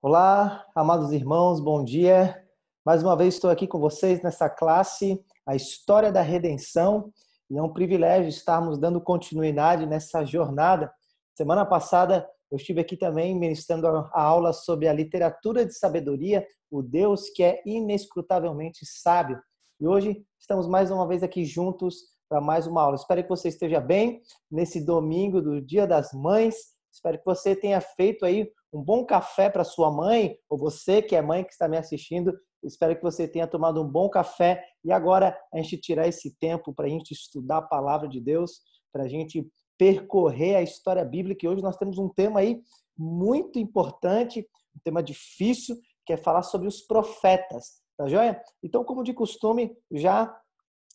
Olá, amados irmãos, bom dia. Mais uma vez estou aqui com vocês nessa classe, a História da Redenção, e é um privilégio estarmos dando continuidade nessa jornada. Semana passada eu estive aqui também ministrando a aula sobre a literatura de sabedoria, o Deus que é inescrutavelmente sábio. E hoje estamos mais uma vez aqui juntos para mais uma aula. Espero que você esteja bem nesse domingo do Dia das Mães. Espero que você tenha feito aí um bom café para sua mãe, ou você que é mãe que está me assistindo. Espero que você tenha tomado um bom café e agora a gente tirar esse tempo para a gente estudar a palavra de Deus, para a gente percorrer a história bíblica. E hoje nós temos um tema aí muito importante, um tema difícil, que é falar sobre os profetas, tá joia? Então, como de costume, já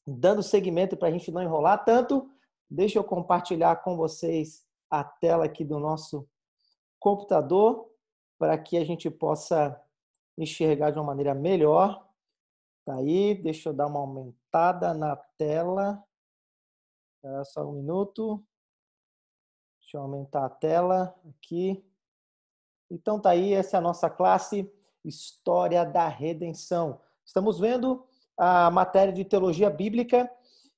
dando seguimento para a gente não enrolar tanto, deixa eu compartilhar com vocês a tela aqui do nosso computador para que a gente possa enxergar de uma maneira melhor. Tá aí, deixa eu dar uma aumentada na tela. Só um minuto. Deixa eu aumentar a tela aqui. Então tá aí, essa é a nossa classe História da Redenção. Estamos vendo a matéria de teologia bíblica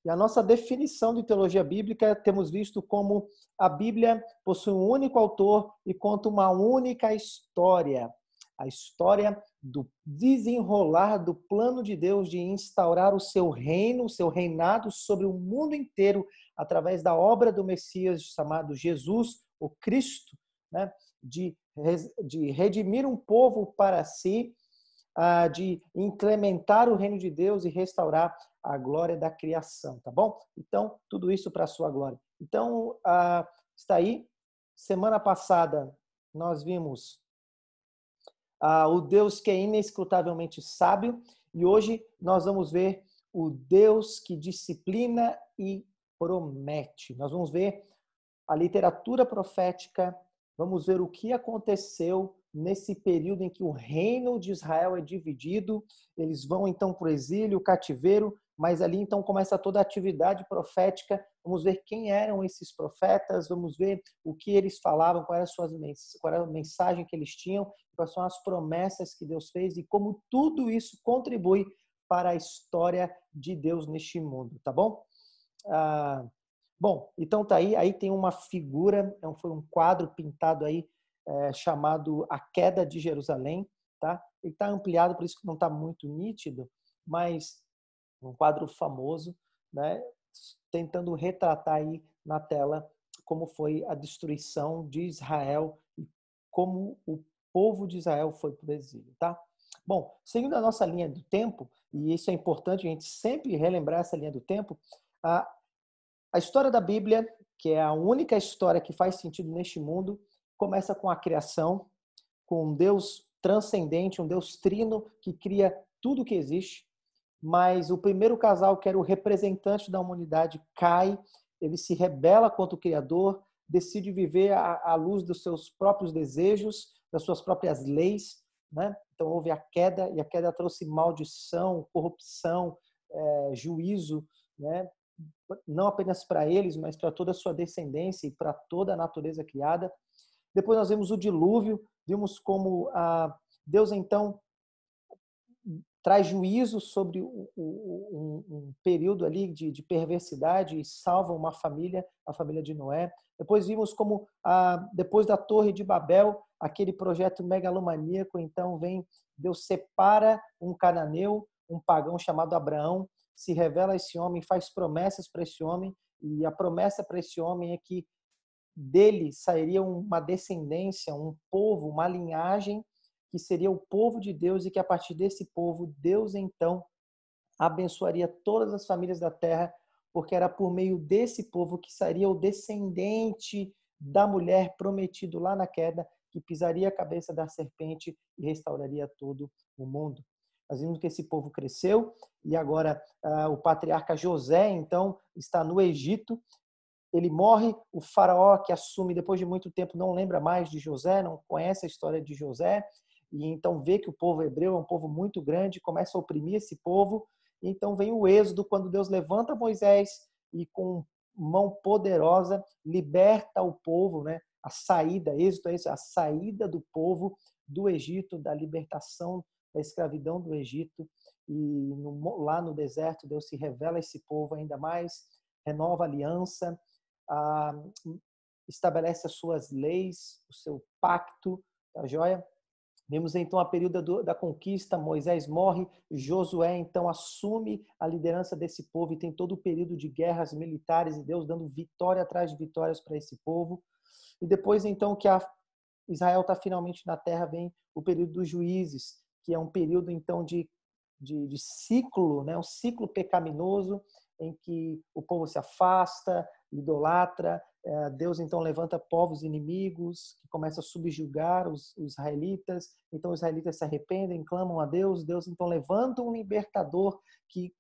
e a nossa definição de teologia bíblica temos visto como a Bíblia possui um único autor e conta uma única história. A história do desenrolar do plano de Deus de instaurar o seu reino, o seu reinado sobre o mundo inteiro através da obra do Messias chamado Jesus, o Cristo, né? de redimir um povo para si, de implementar o reino de Deus e restaurar a glória da criação, tá bom? Então, tudo isso para a sua glória. Então, está aí. Semana passada, nós vimos o Deus que é inescrutavelmente sábio, e hoje nós vamos ver o Deus que disciplina e promete. Nós vamos ver a literatura profética, vamos ver o que aconteceu nesse período em que o reino de Israel é dividido, eles vão então para o exílio, o cativeiro, mas ali então começa toda a atividade profética. Vamos ver quem eram esses profetas, vamos ver o que eles falavam, qual era a mensagem que eles tinham, quais são as promessas que Deus fez e como tudo isso contribui para a história de Deus neste mundo, tá bom? Bom, então tá aí. Aí tem uma figura, foi um quadro pintado aí chamado A Queda de Jerusalém, tá? Ele está ampliado, por isso que não está muito nítido, mas um quadro famoso, né? Tentando retratar aí na tela como foi a destruição de Israel e como o povo de Israel foi para o exílio, tá? Bom, seguindo a nossa linha do tempo, e isso é importante a gente sempre relembrar essa linha do tempo, a história da Bíblia, que é a única história que faz sentido neste mundo, começa com a criação, com um Deus transcendente, um Deus trino que cria tudo que existe. Mas o primeiro casal, que era o representante da humanidade, cai, ele se rebela contra o Criador, decide viver à luz dos seus próprios desejos, das suas próprias leis, né? Então houve a queda, e a queda trouxe maldição, corrupção, juízo, né? Não apenas para eles, mas para toda a sua descendência e para toda a natureza criada. Depois nós vimos o dilúvio, vimos como Deus então traz juízo sobre um período ali de perversidade e salva uma família, a família de Noé. Depois vimos como, depois da Torre de Babel, aquele projeto megalomaníaco, então Deus separa um cananeu, um pagão chamado Abraão, se revela a esse homem, faz promessas para esse homem, e a promessa para esse homem é que dele sairia uma descendência, um povo, uma linhagem que seria o povo de Deus e que a partir desse povo, Deus então abençoaria todas as famílias da terra, porque era por meio desse povo que sairia o descendente da mulher prometido lá na queda, que pisaria a cabeça da serpente e restauraria todo o mundo. Nós vimos que esse povo cresceu e agora o patriarca José, então, está no Egito. Ele morre, o faraó que assume depois de muito tempo não lembra mais de José, não conhece a história de José, e então vê que o povo hebreu é um povo muito grande, começa a oprimir esse povo, e então vem o êxodo, quando Deus levanta Moisés e com mão poderosa liberta o povo, né? a saída, êxodo é isso, a saída do povo do Egito, da libertação da escravidão do Egito. E lá no deserto, Deus se revela a esse povo ainda mais, renova a aliança, estabelece as suas leis, o seu pacto, tá joia? Vemos então a período da conquista, Moisés morre, Josué então assume a liderança desse povo e tem todo o período de guerras militares e Deus dando vitória atrás de vitórias para esse povo. E depois então que Israel está finalmente na terra, vem o período dos juízes, que é um período então de ciclo, né? Um ciclo pecaminoso em que o povo se afasta, idolatra. Deus então levanta povos inimigos que começam a subjugar os israelitas. Então os israelitas se arrependem, clamam a Deus. Deus então levanta um libertador que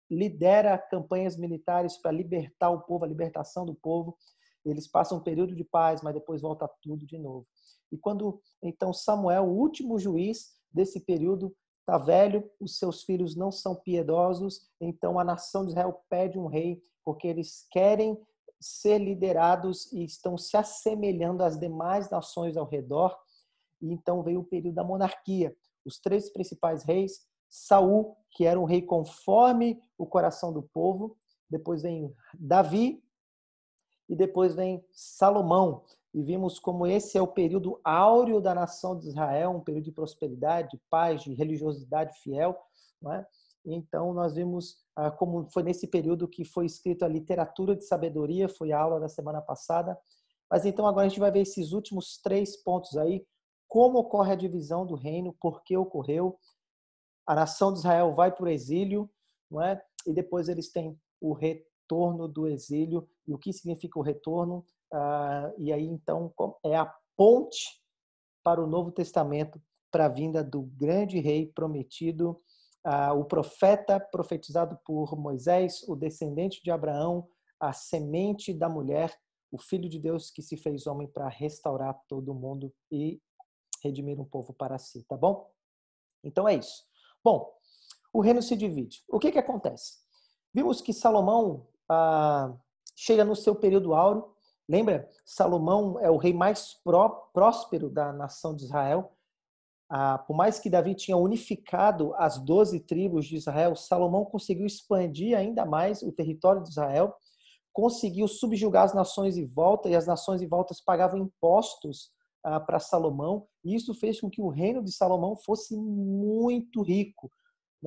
lidera campanhas militares para libertar o povo, a libertação do povo. Eles passam um período de paz, mas depois volta tudo de novo. E quando então Samuel, o último juiz desse período, está velho, os seus filhos não são piedosos, então a nação de Israel pede um rei, porque eles querem ser liderados e estão se assemelhando às demais nações ao redor. E então veio o período da monarquia. Os três principais reis, Saul, que era um rei conforme o coração do povo, depois vem Davi e depois vem Salomão. E vimos como esse é o período áureo da nação de Israel, um período de prosperidade, de paz, de religiosidade fiel. Não é? Então, nós vimos como foi nesse período que foi escrita a literatura de sabedoria, foi a aula da semana passada. Mas então agora a gente vai ver esses últimos 3 pontos aí, como ocorre a divisão do reino, por que ocorreu. A nação de Israel vai para o exílio, não é? E depois eles têm o retorno do exílio. E o que significa o retorno? E aí, então, é a ponte para o Novo Testamento, para a vinda do grande rei prometido, o profeta profetizado por Moisés, o descendente de Abraão, a semente da mulher, o Filho de Deus que se fez homem para restaurar todo mundo e redimir um povo para si, tá bom? Então é isso. Bom, o reino se divide. O que acontece? Vimos que Salomão chega no seu período áureo. Lembra? Salomão é o rei mais próspero da nação de Israel. Por mais que Davi tinha unificado as 12 tribos de Israel, Salomão conseguiu expandir ainda mais o território de Israel, conseguiu subjugar as nações em volta, e as nações em volta pagavam impostos para Salomão, e isso fez com que o reino de Salomão fosse muito rico.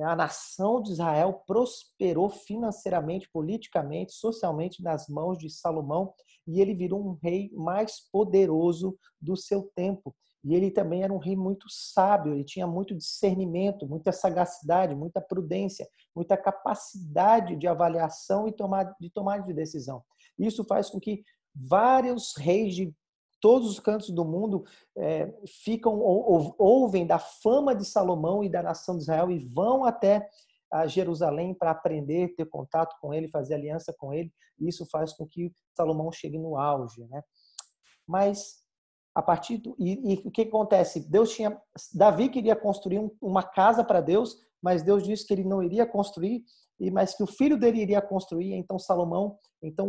A nação de Israel prosperou financeiramente, politicamente, socialmente nas mãos de Salomão, e ele virou um rei mais poderoso do seu tempo. E ele também era um rei muito sábio, ele tinha muito discernimento, muita sagacidade, muita prudência, muita capacidade de avaliação e de tomada de decisão. Isso faz com que vários reis de todos os cantos do mundo ouvem da fama de Salomão e da nação de Israel e vão até Jerusalém para aprender, ter contato com ele, fazer aliança com ele. E isso faz com que Salomão chegue no auge, né? Mas a partir e o que acontece? Davi queria construir uma casa para Deus, mas Deus disse que ele não iria construir, mas que o filho dele iria construir. Então Salomão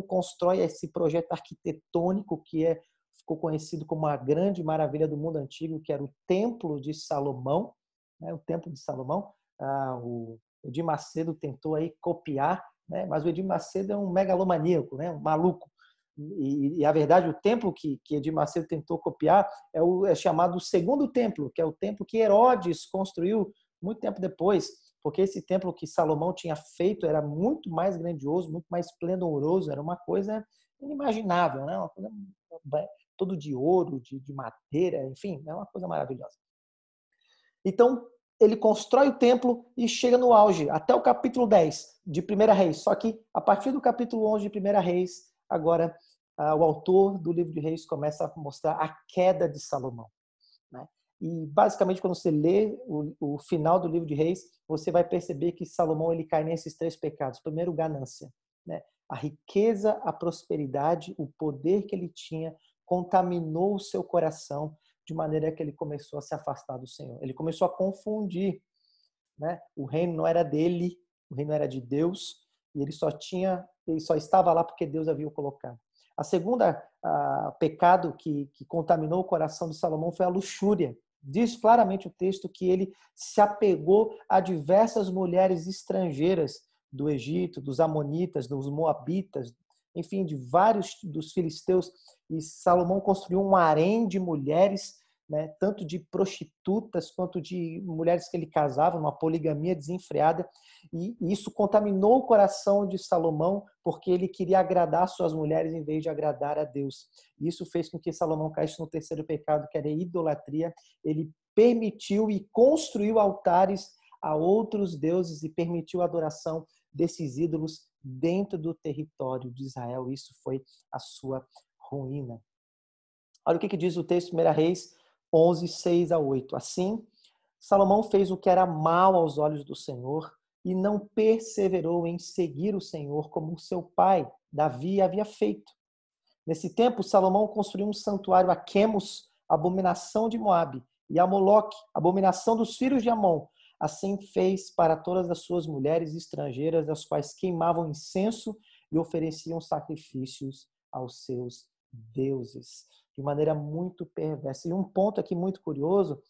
constrói esse projeto arquitetônico que ficou conhecido como a grande maravilha do mundo antigo, que era o Templo de Salomão, né? O Templo de Salomão. O Edir Macedo tentou aí copiar, né? Mas o Edir Macedo é um megalomaníaco, né? Um maluco. E a verdade, o templo que Edir Macedo tentou copiar é chamado Segundo Templo, que é o templo que Herodes construiu muito tempo depois, porque esse templo que Salomão tinha feito era muito mais grandioso, muito mais esplendoroso, era uma coisa inimaginável, né? Uma coisa todo de ouro, de madeira, enfim, é uma coisa maravilhosa. Então, ele constrói o templo e chega no auge, até o capítulo 10 de 1 Reis. Só que, a partir do capítulo 11 de 1 Reis, agora, o autor do livro de Reis começa a mostrar a queda de Salomão, né? E, basicamente, quando você lê o final do livro de Reis, você vai perceber que Salomão ele cai nesses 3 pecados. Primeiro, ganância, né? A riqueza, a prosperidade, o poder que ele tinha contaminou o seu coração de maneira que ele começou a se afastar do Senhor. Ele começou a confundir, né? O reino não era dele, o reino era de Deus, e ele só estava lá porque Deus havia o colocado. A segunda pecado que contaminou o coração de Salomão foi a luxúria. Diz claramente o texto que ele se apegou a diversas mulheres estrangeiras do Egito, dos amonitas, dos moabitas, enfim, de vários dos filisteus. E Salomão construiu um harém de mulheres, né, tanto de prostitutas quanto de mulheres que ele casava, uma poligamia desenfreada. E isso contaminou o coração de Salomão, porque ele queria agradar suas mulheres em vez de agradar a Deus. Isso fez com que Salomão caísse no terceiro pecado, que era a idolatria. Ele permitiu e construiu altares a outros deuses e permitiu a adoração desses ídolos dentro do território de Israel. Isso foi a sua ruína. Olha o que diz o texto, 1 Reis 11, 6 a 8. Assim, Salomão fez o que era mal aos olhos do Senhor e não perseverou em seguir o Senhor como seu pai, Davi, havia feito. Nesse tempo, Salomão construiu um santuário a Quemos, abominação de Moabe, e a Moloque, abominação dos filhos de Amon. Assim fez para todas as suas mulheres estrangeiras, as quais queimavam incenso e ofereciam sacrifícios aos seus deuses, de maneira muito perversa. E um ponto aqui muito curioso,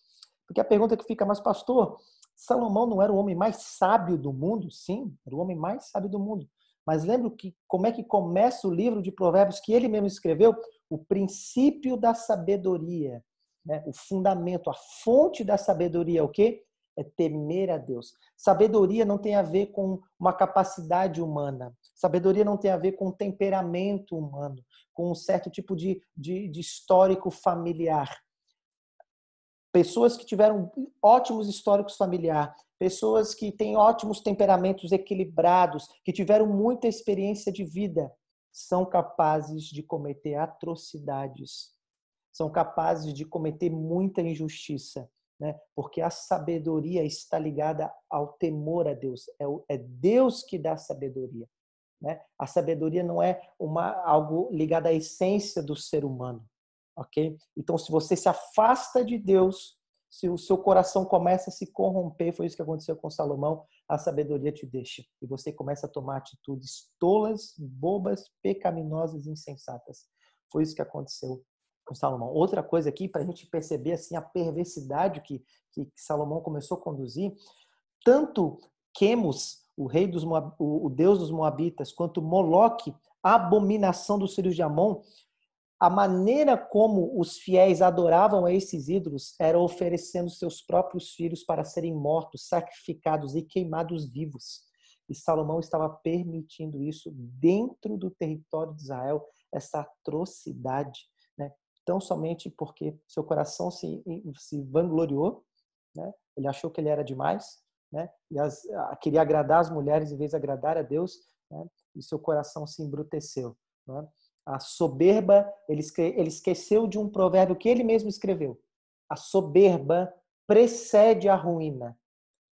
porque a pergunta que fica, mas pastor, Salomão não era o homem mais sábio do mundo? Sim, era o homem mais sábio do mundo. Mas lembra como é que começa o livro de Provérbios que ele mesmo escreveu? O princípio da sabedoria, né? O fundamento, a fonte da sabedoria é o quê? É temer a Deus. Sabedoria não tem a ver com uma capacidade humana. Sabedoria não tem a ver com temperamento humano, com um certo tipo de histórico familiar. Pessoas que tiveram ótimos históricos familiares, pessoas que têm ótimos temperamentos equilibrados, que tiveram muita experiência de vida, são capazes de cometer atrocidades, são capazes de cometer muita injustiça, né? Porque a sabedoria está ligada ao temor a Deus. É Deus que dá sabedoria, né? A sabedoria não é algo ligado à essência do ser humano. Ok? Então, se você se afasta de Deus, se o seu coração começa a se corromper, foi isso que aconteceu com Salomão, a sabedoria te deixa. E você começa a tomar atitudes tolas, bobas, pecaminosas, insensatas. Foi isso que aconteceu com Salomão. Outra coisa aqui, para a gente perceber assim, a perversidade que Salomão começou a conduzir, tanto Quemos, o deus dos Moabitas, quanto Moloque, a abominação dos filhos de Amon, a maneira como os fiéis adoravam a esses ídolos era oferecendo seus próprios filhos para serem mortos, sacrificados e queimados vivos. E Salomão estava permitindo isso dentro do território de Israel, essa atrocidade, né? Tão somente porque seu coração se vangloriou, né? Ele achou que ele era demais, né? E queria agradar as mulheres em vez de agradar a Deus, né? E seu coração se embruteceu, né? A soberba, ele esqueceu de um provérbio que ele mesmo escreveu. A soberba precede a ruína.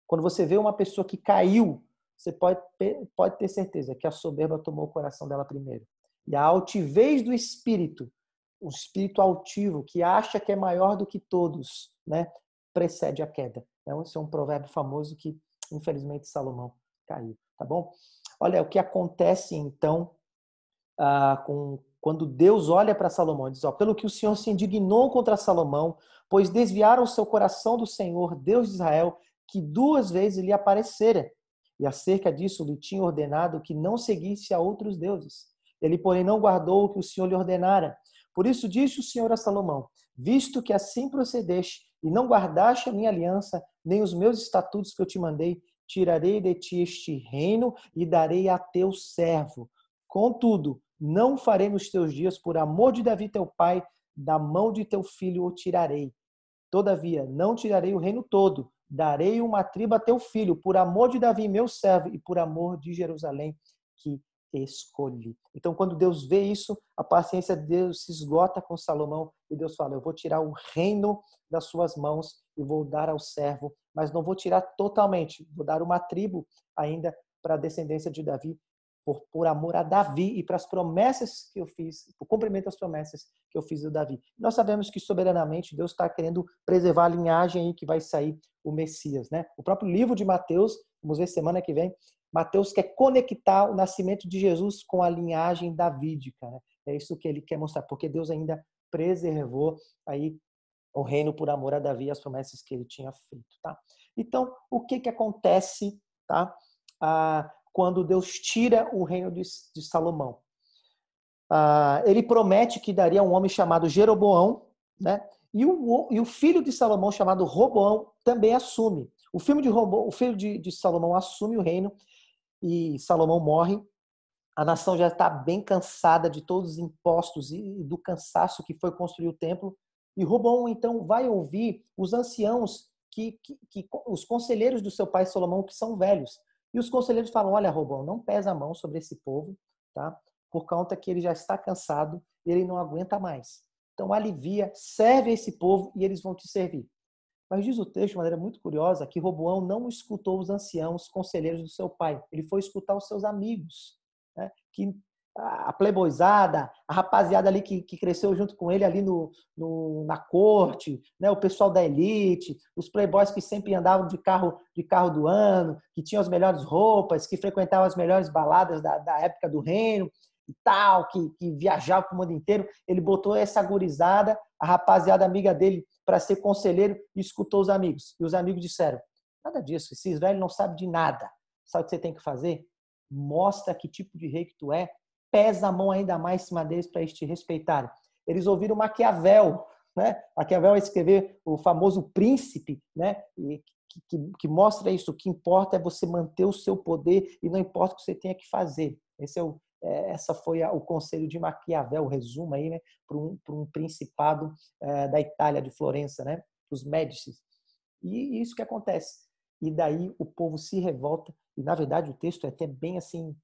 Quando você vê uma pessoa que caiu, você pode ter certeza que a soberba tomou o coração dela primeiro. E a altivez do espírito, o espírito altivo, que acha que é maior do que todos, né, precede a queda. Esse é um provérbio famoso que, infelizmente, Salomão caiu. Tá bom? Olha, o que acontece, então, quando Deus olha para Salomão e diz, pelo que o Senhor se indignou contra Salomão, pois desviaram o seu coração do Senhor, Deus de Israel, que 2 vezes lhe aparecera. E acerca disso lhe tinha ordenado que não seguisse a outros deuses. Ele, porém, não guardou o que o Senhor lhe ordenara. Por isso disse o Senhor a Salomão, visto que assim procedeste e não guardaste a minha aliança, nem os meus estatutos que eu te mandei, tirarei de ti este reino e darei a teu servo. Contudo, não farei nos teus dias, por amor de Davi teu pai, da mão de teu filho o tirarei. Todavia, não tirarei o reino todo, darei uma tribo a teu filho, por amor de Davi, meu servo, e por amor de Jerusalém, que escolhi. Então, quando Deus vê isso, a paciência de Deus se esgota com Salomão, e Deus fala, eu vou tirar o reino das suas mãos e vou dar ao servo, mas não vou tirar totalmente, vou dar uma tribo ainda para a descendência de Davi, por amor a Davi e para as promessas que eu fiz, por cumprimento das promessas que eu fiz do Davi. Nós sabemos que soberanamente Deus está querendo preservar a linhagem aí que vai sair o Messias, né? O próprio livro de Mateus, vamos ver semana que vem, Mateus quer conectar o nascimento de Jesus com a linhagem davídica, né? É isso que ele quer mostrar, porque Deus ainda preservou aí o reino por amor a Davi e as promessas que ele tinha feito, tá? Então, o que que acontece, tá? Quando Deus tira o reino de Salomão? Ele promete que daria um homem chamado Jeroboão, né? E o filho de Salomão, chamado Roboão, também assume. O filho de Salomão assume o reino e Salomão morre. A nação já está bem cansada de todos os impostos e do cansaço que foi construir o templo. E Roboão, então, vai ouvir os anciãos, os conselheiros do seu pai Salomão, que são velhos. E os conselheiros falam, olha, Roboão, não pesa a mão sobre esse povo, tá? Por conta que ele já está cansado, ele não aguenta mais. Então, alivia, serve a esse povo e eles vão te servir. Mas diz o texto, de maneira muito curiosa, que Roboão não escutou os anciãos, conselheiros do seu pai. Ele foi escutar os seus amigos, né? Que a playboyzada, a rapaziada ali que cresceu junto com ele ali na corte, né? O pessoal da elite, os playboys que sempre andavam de carro do ano, que tinham as melhores roupas, que frequentavam as melhores baladas da época do reino e tal, que viajavam para o mundo inteiro. Ele botou essa gurizada, a rapaziada amiga dele, para ser conselheiro e escutou os amigos. E os amigos disseram, nada disso, esses velhos não sabem de nada. Sabe o que você tem que fazer? Mostra que tipo de rei que tu é, pesa a mão ainda mais em cima deles para eles te respeitarem. Eles ouviram Maquiavel, né? Maquiavel vai escrever o famoso Príncipe, né? Que mostra isso. O que importa é você manter o seu poder e não importa o que você tenha que fazer. Essa foi o conselho de Maquiavel, o resumo aí, né? Para um principado da Itália, de Florença, né? Os Médicis. E isso que acontece. E daí o povo se revolta. E, na verdade, o texto é até bem assim.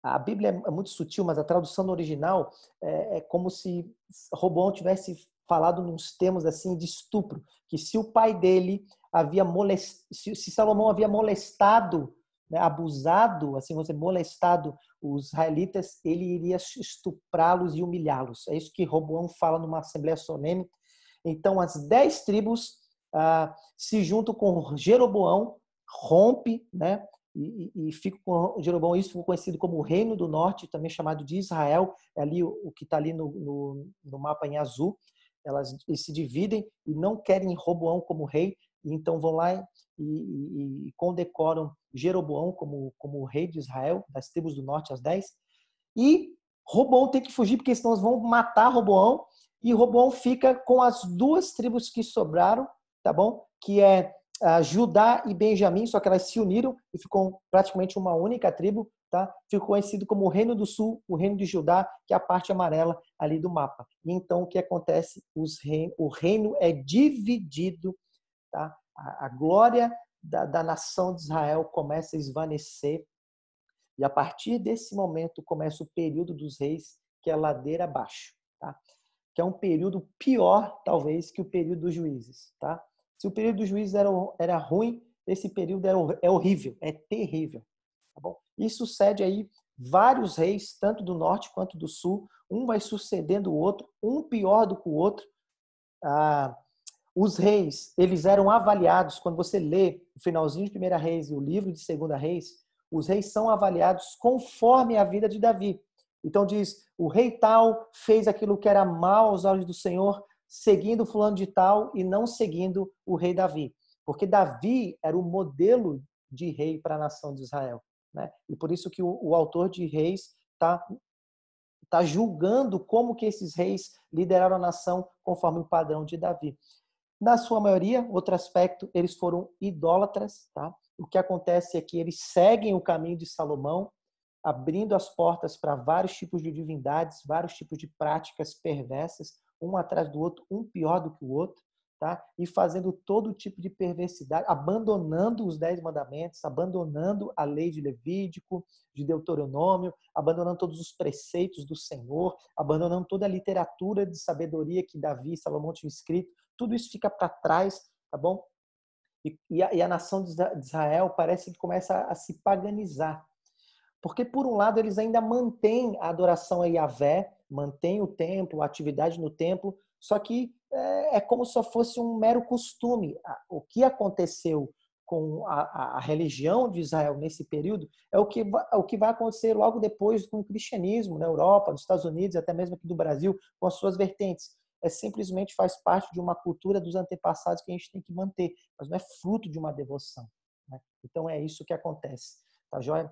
A Bíblia é muito sutil, mas a tradução no original é como se Roboão tivesse falado nos termos assim de estupro, que se o pai dele se Salomão havia molestado, né, abusado, assim, você molestado os israelitas, ele iria estuprá-los e humilhá-los. É isso que Roboão fala numa assembleia solene. Então, as 10 tribos se juntam com Jeroboão, rompe, né? E fica com Jeroboão, isso ficou conhecido como o Reino do Norte, também chamado de Israel, é ali o que está ali no mapa em azul. Eles se dividem e não querem Roboão como rei, e então vão lá e condecoram Jeroboão como rei de Israel, das tribos do norte, as 10. E Roboão tem que fugir, porque senão eles vão matar Roboão, e Roboão fica com as 2 tribos que sobraram, tá bom? Que é Judá e Benjamim, só que elas se uniram e ficou praticamente uma única tribo, tá? Ficou conhecido como o Reino do Sul, o Reino de Judá, que é a parte amarela ali do mapa. E então o que acontece? O reino é dividido, tá? A glória da nação de Israel começa a esvanecer e a partir desse momento começa o período dos reis, que é ladeira abaixo, tá? Que é um período pior, talvez, que o período dos juízes, tá? Se o período dos juízes era ruim, esse período é horrível, é terrível. Tá bom? E sucede aí vários reis, tanto do norte quanto do sul, um vai sucedendo o outro, um pior do que o outro. Os reis, eles eram avaliados, quando você lê o finalzinho de Primeira Reis e o livro de Segunda Reis, os reis são avaliados conforme a vida de Davi. Então diz, o rei tal fez aquilo que era mal aos olhos do Senhor, seguindo fulano de tal e não seguindo o rei Davi. Porque Davi era o modelo de rei para a nação de Israel, né? E por isso que o autor de Reis tá julgando como que esses reis lideraram a nação conforme o padrão de Davi. Na sua maioria, outro aspecto, eles foram idólatras, tá? O que acontece é que eles seguem o caminho de Salomão, abrindo as portas para vários tipos de divindades, vários tipos de práticas perversas, um atrás do outro, um pior do que o outro, tá? E fazendo todo tipo de perversidade, abandonando os 10 mandamentos, abandonando a lei de Levítico, de Deuteronômio, abandonando todos os preceitos do Senhor, abandonando toda a literatura de sabedoria que Davi e Salomão tinham escrito. Tudo isso fica para trás, tá bom? E a nação de Israel parece que começa a se paganizar. Porque, por um lado, eles ainda mantêm a adoração a Yahvé, mantêm o templo, a atividade no templo, só que é como se fosse um mero costume. O que aconteceu a religião de Israel nesse período é o que vai acontecer logo depois com o cristianismo na Europa, nos Estados Unidos, até mesmo aqui do Brasil, com as suas vertentes. Simplesmente faz parte de uma cultura dos antepassados que a gente tem que manter, mas não é fruto de uma devoção, né? Então é isso que acontece, tá joia?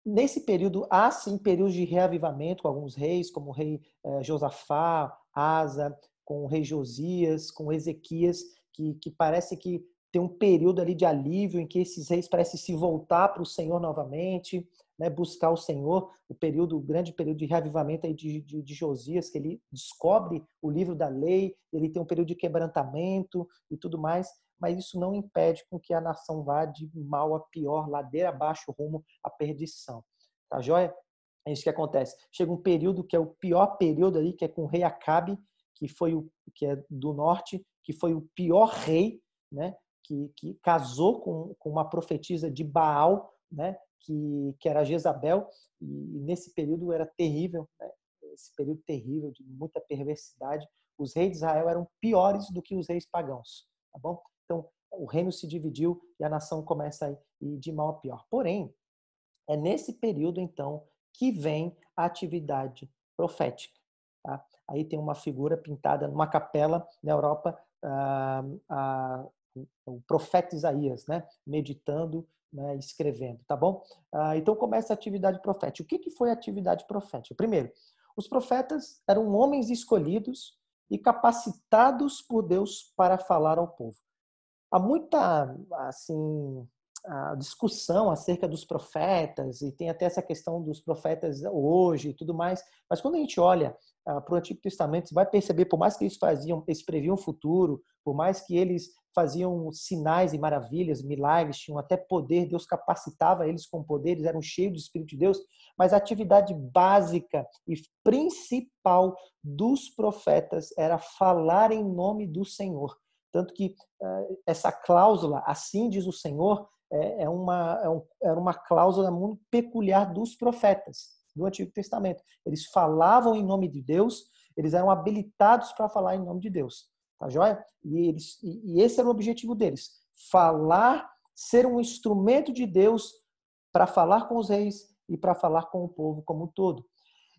Nesse período, há sim períodos de reavivamento com alguns reis, como o rei Josafá, Asa, com o rei Josias, com Ezequias, que parece que tem um período ali de alívio em que esses reis parecem se voltar para o Senhor novamente, né, buscar o Senhor. O grande período de reavivamento aí de Josias, que ele descobre o livro da lei, ele tem um período de quebrantamento e tudo mais, mas isso não impede com que a nação vá de mal a pior, ladeira abaixo, rumo à perdição. Tá joia? É isso que acontece. Chega um período que é o pior período ali, que é com o rei Acabe, que é do norte, que foi o pior rei, né? Que casou com uma profetisa de Baal, né? Que era Jezabel, e nesse período era terrível, né? Esse período terrível de muita perversidade. Os reis de Israel eram piores do que os reis pagãos, tá bom? Então, o reino se dividiu e a nação começa a ir de mal a pior. Porém, é nesse período, então, que vem a atividade profética. Tá? Aí tem uma figura pintada numa capela na Europa, o profeta Isaías, né? Meditando, né? Escrevendo, tá bom? Então começa a atividade profética. O que foi a atividade profética? Primeiro, os profetas eram homens escolhidos e capacitados por Deus para falar ao povo. Há muita assim a discussão acerca dos profetas, e tem até essa questão dos profetas hoje e tudo mais, mas quando a gente olha para o Antigo Testamento, você vai perceber, por mais que eles previam o futuro, por mais que eles faziam sinais e maravilhas, milagres, tinham até poder, Deus capacitava eles com poderes, eram cheios do Espírito de Deus, mas a atividade básica e principal dos profetas era falar em nome do Senhor. Tanto que essa cláusula, assim diz o Senhor, era uma cláusula muito peculiar dos profetas do Antigo Testamento. Eles falavam em nome de Deus, eles eram habilitados para falar em nome de Deus. Tá joia? E esse era o objetivo deles. Falar, ser um instrumento de Deus para falar com os reis e para falar com o povo como um todo.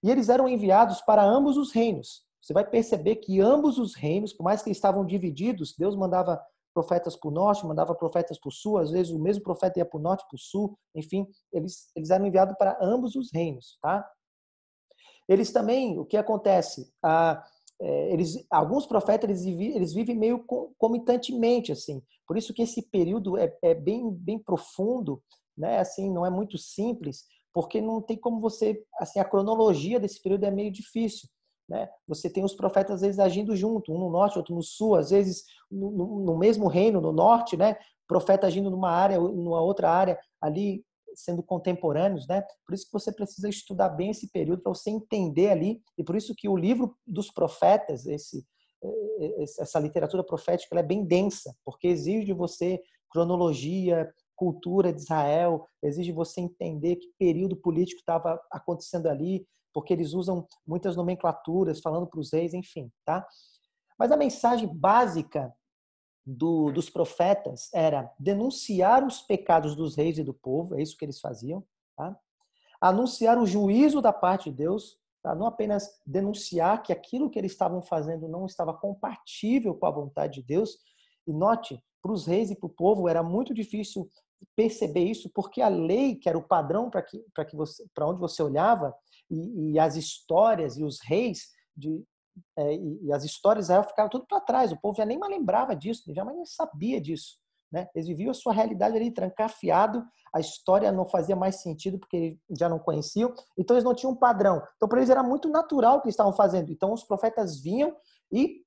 E eles eram enviados para ambos os reinos. Você vai perceber que ambos os reinos, por mais que estavam divididos, Deus mandava profetas para o norte, mandava profetas para o sul, às vezes o mesmo profeta ia para o norte, para o sul, enfim, eles eram enviados para ambos os reinos, tá? Eles também, o que acontece? Alguns profetas eles vivem meio comitantemente, assim. Por isso que esse período é bem profundo, né? Assim, não é muito simples, porque não tem como você, assim, a cronologia desse período é meio difícil, né? Você tem os profetas às vezes agindo junto, um no norte, outro no sul, às vezes no mesmo reino, no norte, né? Profeta agindo numa área, numa outra área, ali sendo contemporâneos, né? Por isso que você precisa estudar bem esse período para você entender ali, e por isso que o livro dos profetas, essa literatura profética, ela é bem densa, porque exige de você cronologia, cultura de Israel, exige você entender que período político estava acontecendo ali, porque eles usam muitas nomenclaturas, falando para os reis, enfim, tá? Mas a mensagem básica dos profetas era denunciar os pecados dos reis e do povo, é isso que eles faziam, tá? Anunciar o juízo da parte de Deus, tá? Não apenas denunciar que aquilo que eles estavam fazendo não estava compatível com a vontade de Deus. E note, para os reis e para o povo era muito difícil perceber isso, porque a lei, que era o padrão para onde você olhava, e as histórias e os reis e as histórias de Israel ficaram tudo para trás. O povo já nem mais lembrava disso, já nem sabia disso, né? Eles viviam a sua realidade ali trancafiado, a história não fazia mais sentido porque já não conheciam, então eles não tinham um padrão. Então para eles era muito natural o que eles estavam fazendo. Então os profetas vinham e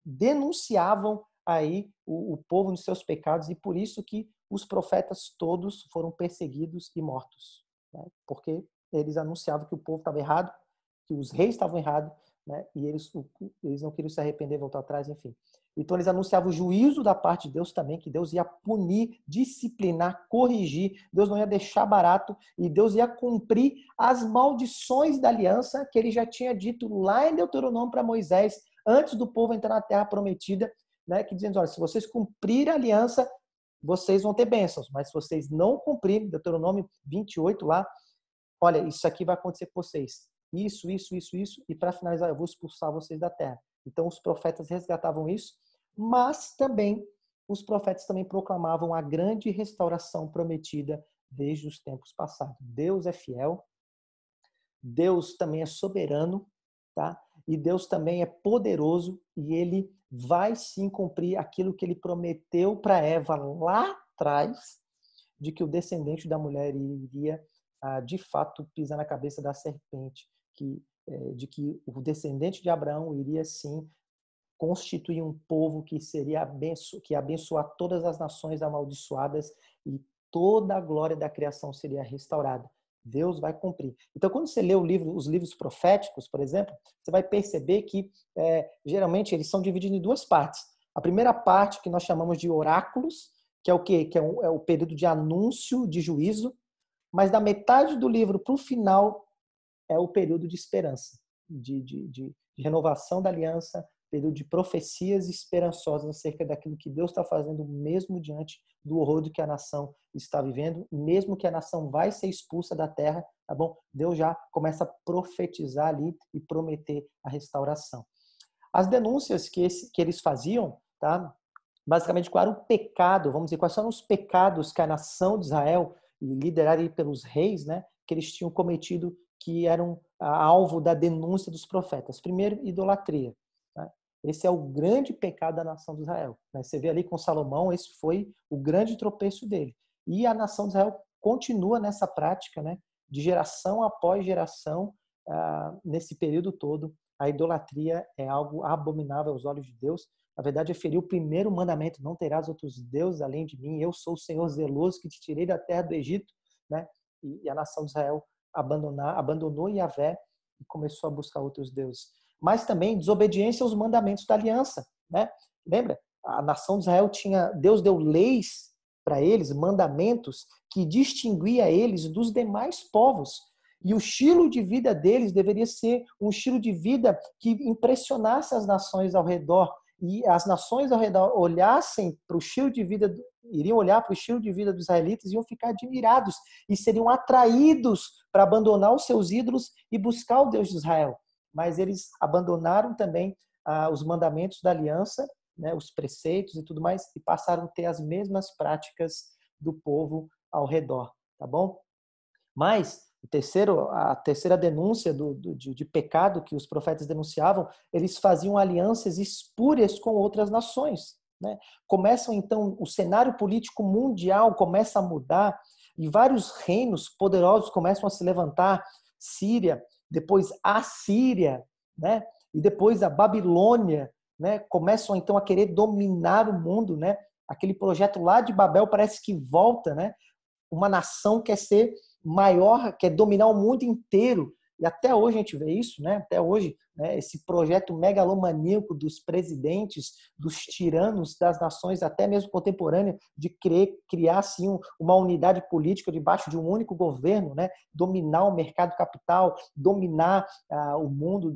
denunciavam aí o povo nos seus pecados, e por isso que os profetas todos foram perseguidos e mortos, né? Porque eles anunciavam que o povo estava errado, que os reis estavam errados, né? E eles não queriam se arrepender, voltar atrás, enfim. Então eles anunciavam o juízo da parte de Deus também, que Deus ia punir, disciplinar, corrigir, Deus não ia deixar barato, e Deus ia cumprir as maldições da aliança que ele já tinha dito lá em Deuteronômio para Moisés, antes do povo entrar na terra prometida, né? Que dizendo, olha, se vocês cumprirem a aliança, vocês vão ter bênçãos, mas se vocês não cumprirem, Deuteronômio 28 lá, olha, isso aqui vai acontecer com vocês. Isso, e para finalizar, eu vou expulsar vocês da terra. Então os profetas resgatavam isso, mas também os profetas também proclamavam a grande restauração prometida desde os tempos passados. Deus é fiel, Deus também é soberano, tá? E Deus também é poderoso e ele vai sim cumprir aquilo que ele prometeu para Eva lá atrás, de que o descendente da mulher iria de fato pisar na cabeça da serpente, de que o descendente de Abraão iria sim constituir um povo que seria que ia abençoar todas as nações amaldiçoadas e toda a glória da criação seria restaurada. Deus vai cumprir. Então, quando você lê os livros proféticos, por exemplo, você vai perceber que geralmente eles são divididos em duas partes. A primeira parte, que nós chamamos de oráculos, que é o quê? Que é o período de anúncio, de juízo, mas da metade do livro para o final é o período de esperança, de renovação da aliança, período de profecias esperançosas acerca daquilo que Deus está fazendo, mesmo diante do horror do que a nação está vivendo, mesmo que a nação vai ser expulsa da terra, tá bom? Deus já começa a profetizar ali e prometer a restauração. As denúncias que eles faziam, tá? Basicamente, qual era o pecado, vamos dizer, quais são os pecados que a nação de Israel, liderada pelos reis, né, que eles tinham cometido, que eram alvo da denúncia dos profetas. Primeiro, idolatria. Né? Esse é o grande pecado da nação de Israel. Né? Você vê ali com Salomão, esse foi o grande tropeço dele. E a nação de Israel continua nessa prática, né, de geração após geração, nesse período todo. A idolatria é algo abominável aos olhos de Deus. Na verdade, é ferir o primeiro mandamento: não terás outros deuses além de mim. Eu sou o Senhor zeloso que te tirei da terra do Egito. Né? E a nação de Israel abandonou Yahvé e começou a buscar outros deuses. Mas também desobediência aos mandamentos da aliança. Né? Lembra? A nação de Israel Deus deu leis para eles, mandamentos que distinguia eles dos demais povos. E o estilo de vida deles deveria ser um estilo de vida que impressionasse as nações ao redor. E as nações ao redor olhassem para o estilo de vida, iriam olhar para o estilo de vida dos israelitas e iam ficar admirados e seriam atraídos para abandonar os seus ídolos e buscar o Deus de Israel. Mas eles abandonaram também os mandamentos da aliança, né, os preceitos e tudo mais, e passaram a ter as mesmas práticas do povo ao redor, tá bom? Mas a terceira denúncia de pecado que os profetas denunciavam, eles faziam alianças espúrias com outras nações. Né? Começam então, o cenário político mundial começa a mudar e vários reinos poderosos começam a se levantar. Síria, depois a Síria, né? E depois a Babilônia, né? Começam então a querer dominar o mundo. Né? Aquele projeto lá de Babel parece que volta. Né? Uma nação quer ser maior, quer dominar o mundo inteiro. E até hoje a gente vê isso, né? Até hoje, né? Esse projeto megalomaníaco dos presidentes, dos tiranos das nações, até mesmo contemporâneas, de criar assim, uma unidade política debaixo de um único governo, né? Dominar o mercado capital, dominar o mundo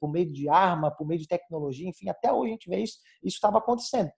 por meio de arma, por meio de tecnologia, enfim, até hoje a gente vê isso estava acontecendo.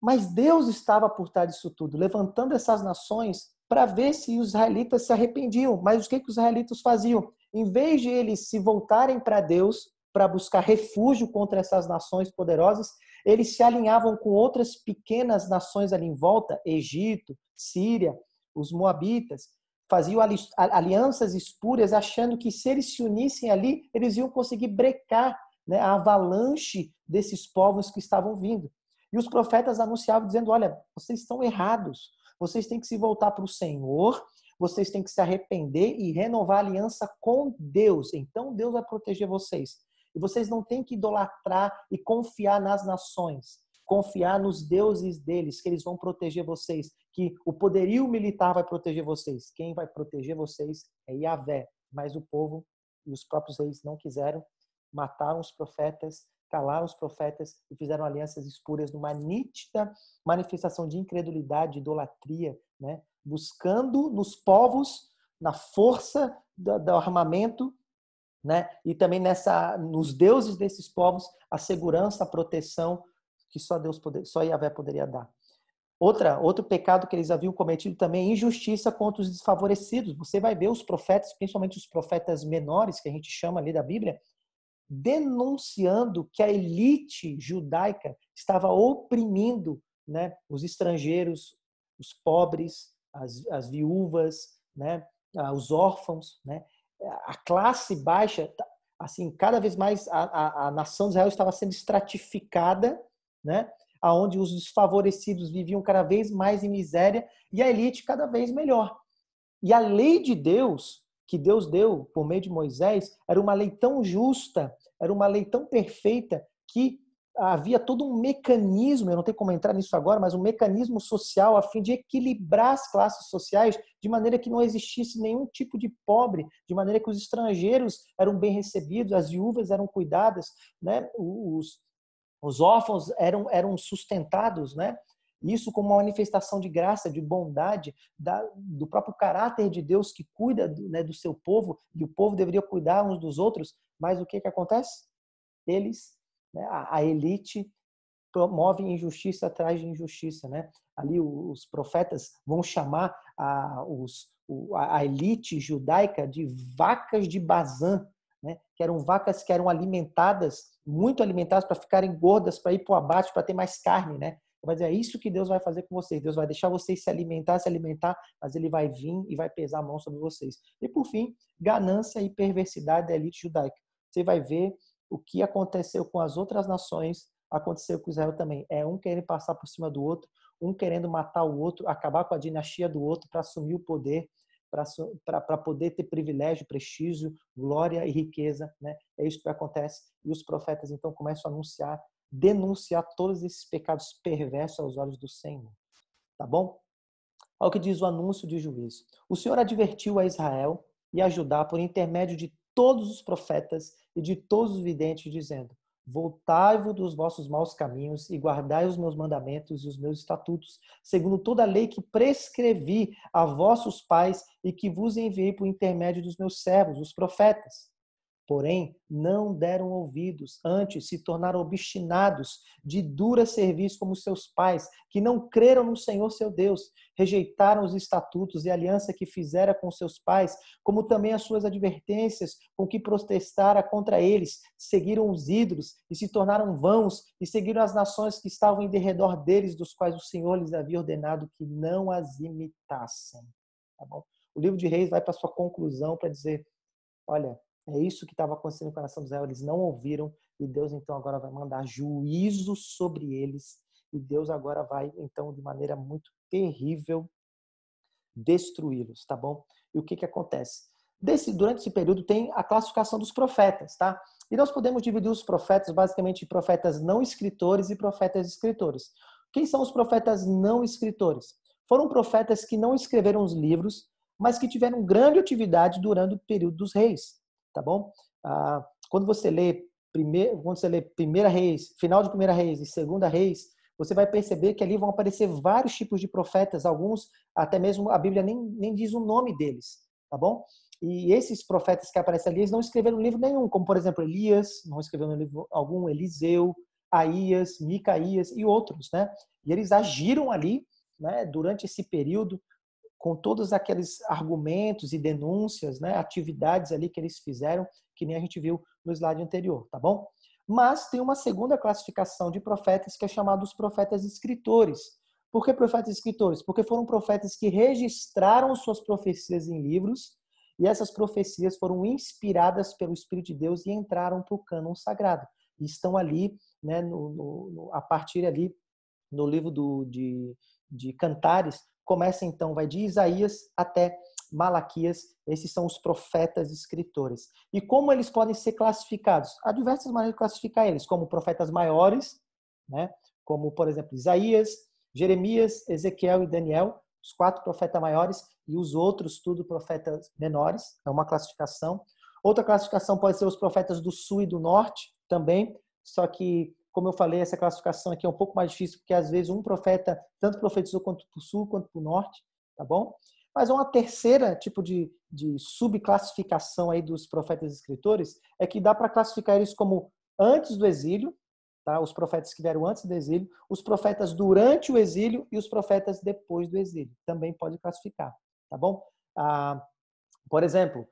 Mas Deus estava por trás disso tudo, levantando essas nações para ver se os israelitas se arrependiam. Mas o que os israelitas faziam? Em vez de eles se voltarem para Deus para buscar refúgio contra essas nações poderosas, eles se alinhavam com outras pequenas nações ali em volta, Egito, Síria, os moabitas, faziam alianças espúrias, achando que se eles se unissem ali, eles iam conseguir brecar, né, a avalanche desses povos que estavam vindo. E os profetas anunciavam dizendo: olha, vocês estão errados, vocês têm que se voltar para o Senhor, vocês têm que se arrepender e renovar a aliança com Deus. Então Deus vai proteger vocês. E vocês não têm que idolatrar e confiar nas nações, confiar nos deuses deles, que eles vão proteger vocês, que o poderio militar vai proteger vocês. Quem vai proteger vocês é Yahvé. Mas o povo e os próprios reis não quiseram, mataram os profetas, calaram os profetas e fizeram alianças espúrias numa nítida manifestação de incredulidade, de idolatria, né? Buscando nos povos, na força do armamento, né? E também nos deuses desses povos, a segurança, a proteção que só Yahvé poderia dar. Outro pecado que eles haviam cometido também é injustiça contra os desfavorecidos. Você vai ver os profetas, principalmente os profetas menores, que a gente chama ali da Bíblia, denunciando que a elite judaica estava oprimindo, né, os estrangeiros, os pobres, as viúvas, né, os órfãos, né, a classe baixa, assim, cada vez mais a nação de Israel estava sendo estratificada, né, aonde os desfavorecidos viviam cada vez mais em miséria e a elite cada vez melhor. E a lei de Deus, que Deus deu por meio de Moisés, era uma lei tão justa, era uma lei tão perfeita, que havia todo um mecanismo, eu não tenho como entrar nisso agora, mas um mecanismo social a fim de equilibrar as classes sociais de maneira que não existisse nenhum tipo de pobre, de maneira que os estrangeiros eram bem recebidos, as viúvas eram cuidadas, né? Os órfãos eram sustentados, né? Isso como uma manifestação de graça, de bondade, do próprio caráter de Deus que cuida né, do seu povo, e o povo deveria cuidar uns dos outros, mas o que acontece? Eles, né, a elite, promove injustiça atrás de injustiça. Né? Ali os profetas vão chamar a elite judaica de vacas de Bazã, né? Que eram vacas que eram alimentadas, muito alimentadas para ficarem gordas, para ir para o abate, para ter mais carne. Né? Vai dizer, é isso que Deus vai fazer com vocês. Deus vai deixar vocês se alimentar, mas ele vai vir e vai pesar a mão sobre vocês. E por fim, ganância e perversidade da elite judaica. Você vai ver o que aconteceu com as outras nações, aconteceu com Israel também. É um querendo passar por cima do outro, um querendo matar o outro, acabar com a dinastia do outro para assumir o poder, para poder ter privilégio, prestígio, glória e riqueza. Né? É isso que acontece. E os profetas então começam a denunciar todos esses pecados perversos aos olhos do Senhor. Tá bom? Olha o que diz o anúncio de juízo. O Senhor advertiu a Israel e a Judá por intermédio de todos os profetas e de todos os videntes, dizendo: voltai-vos dos vossos maus caminhos e guardai os meus mandamentos e os meus estatutos, segundo toda a lei que prescrevi a vossos pais e que vos enviei por intermédio dos meus servos, os profetas. Porém, não deram ouvidos, antes se tornaram obstinados, de dura serviço como seus pais, que não creram no Senhor seu Deus, rejeitaram os estatutos e a aliança que fizera com seus pais, como também as suas advertências com que protestara contra eles, seguiram os ídolos e se tornaram vãos, e seguiram as nações que estavam em derredor deles, dos quais o Senhor lhes havia ordenado que não as imitassem. Tá bom? O livro de Reis vai para sua conclusão para dizer, olha, é isso que estava acontecendo com a nação de Israel. Eles não ouviram e Deus então agora vai mandar juízo sobre eles. E Deus agora vai então de maneira muito terrível destruí-los, tá bom? E o que acontece? Durante esse período tem a classificação dos profetas, tá? E nós podemos dividir os profetas basicamente em profetas não escritores e profetas escritores. Quem são os profetas não escritores? Foram profetas que não escreveram os livros, mas que tiveram grande atividade durante o período dos reis. Tá bom? Quando você lê Primeira Reis, final de Primeira Reis e Segunda Reis, você vai perceber que ali vão aparecer vários tipos de profetas, alguns até mesmo a Bíblia nem diz o nome deles, tá bom? E esses profetas que aparecem ali, eles não escreveram livro nenhum, como por exemplo Elias, não escreveu no livro algum, Eliseu, Aías, Micaías e outros, né? E eles agiram ali, né, durante esse período, com todos aqueles argumentos e denúncias, né, atividades ali que eles fizeram, que nem a gente viu no slide anterior, tá bom? Mas tem uma segunda classificação de profetas que é chamada os profetas escritores. Por que profetas escritores? Porque foram profetas que registraram suas profecias em livros e essas profecias foram inspiradas pelo Espírito de Deus e entraram para o cânon sagrado. E estão ali, né, a partir ali no livro de Cantares, começa então, vai de Isaías até Malaquias, esses são os profetas escritores. E como eles podem ser classificados? Há diversas maneiras de classificar eles, como profetas maiores, né? Como, por exemplo, Isaías, Jeremias, Ezequiel e Daniel, os 4 profetas maiores, e os outros, tudo profetas menores, é uma classificação. Outra classificação pode ser os profetas do sul e do norte, também, só que como eu falei, essa classificação aqui é um pouco mais difícil, porque às vezes um profeta tanto profetizou quanto para o sul, quanto para o norte, tá bom? Mas uma terceira tipo de subclassificação aí dos profetas e escritores é que dá para classificar eles como antes do exílio, tá? Os profetas que vieram antes do exílio, os profetas durante o exílio e os profetas depois do exílio. Também pode classificar, tá bom? Por exemplo,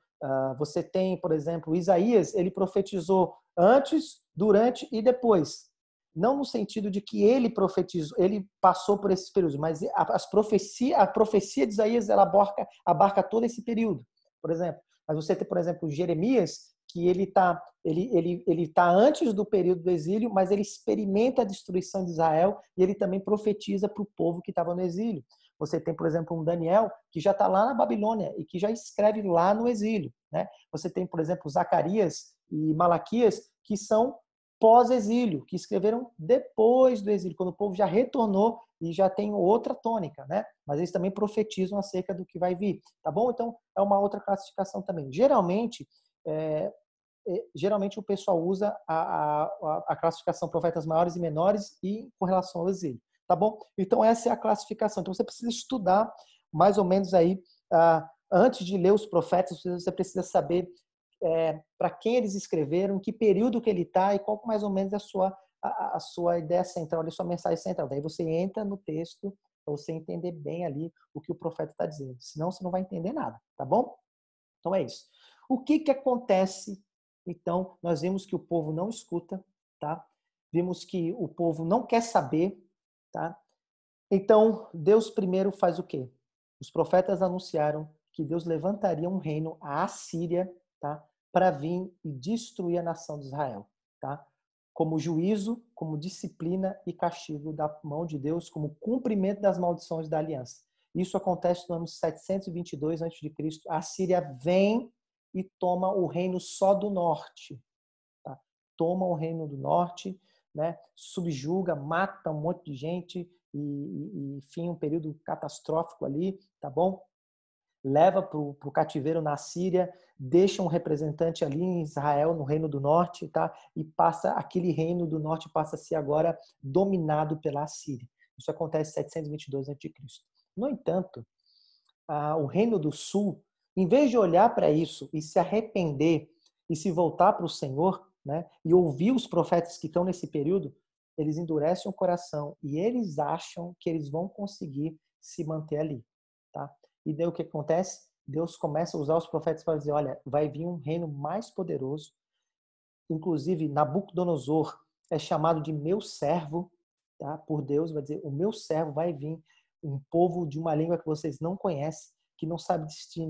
você tem, por exemplo, Isaías, ele profetizou antes, durante e depois. Não no sentido de que ele profetizou, ele passou por esses períodos, mas a profecia de Isaías ela abarca todo esse período. Por exemplo, mas você tem, por exemplo, Jeremias, que ele tá antes do período do exílio, mas ele experimenta a destruição de Israel e ele também profetiza para o povo que estava no exílio. Você tem, por exemplo, um Daniel que já está lá na Babilônia e que já escreve lá no exílio, né? Você tem, por exemplo, Zacarias e Malaquias, que são pós-exílio, que escreveram depois do exílio, quando o povo já retornou e já tem outra tônica, né? Mas eles também profetizam acerca do que vai vir, tá bom? Então, é uma outra classificação também. Geralmente o pessoal usa a classificação profetas maiores e menores e com relação ao exílio, tá bom? Então, essa é a classificação. Então, você precisa estudar mais ou menos aí, antes de ler os profetas, você precisa saber para quem eles escreveram, em que período que ele está e qual mais ou menos a sua ideia central, a sua mensagem central. Daí você entra no texto para você entender bem ali o que o profeta está dizendo. Senão você não vai entender nada, tá bom? Então é isso. O que acontece? Então, nós vimos que o povo não escuta, tá? Vimos que o povo não quer saber, tá? Então, Deus primeiro faz o quê? Os profetas anunciaram que Deus levantaria um reino, a Assíria, tá? Para vir e destruir a nação de Israel, tá? Como juízo, como disciplina e castigo da mão de Deus, como cumprimento das maldições da aliança. Isso acontece no ano 722 a.C. A Assíria vem e toma o reino só do norte, tá? Toma o reino do norte, né? Subjuga, mata um monte de gente e enfim, um período catastrófico ali, tá bom? Leva para o cativeiro na Síria, deixa um representante ali em Israel, no Reino do Norte, tá? E aquele Reino do Norte passa a ser agora dominado pela Síria. Isso acontece em 722 a.C. No entanto, o Reino do Sul, em vez de olhar para isso e se arrepender e se voltar para o Senhor, né? E ouvir os profetas que estão nesse período, eles endurecem o coração e eles acham que eles vão conseguir se manter ali, tá? E daí o que acontece? Deus começa a usar os profetas para dizer, olha, vai vir um reino mais poderoso. Inclusive, Nabucodonosor é chamado de meu servo, tá? Por Deus, vai dizer, o meu servo vai vir, um povo de uma língua que vocês não conhecem, que não sabe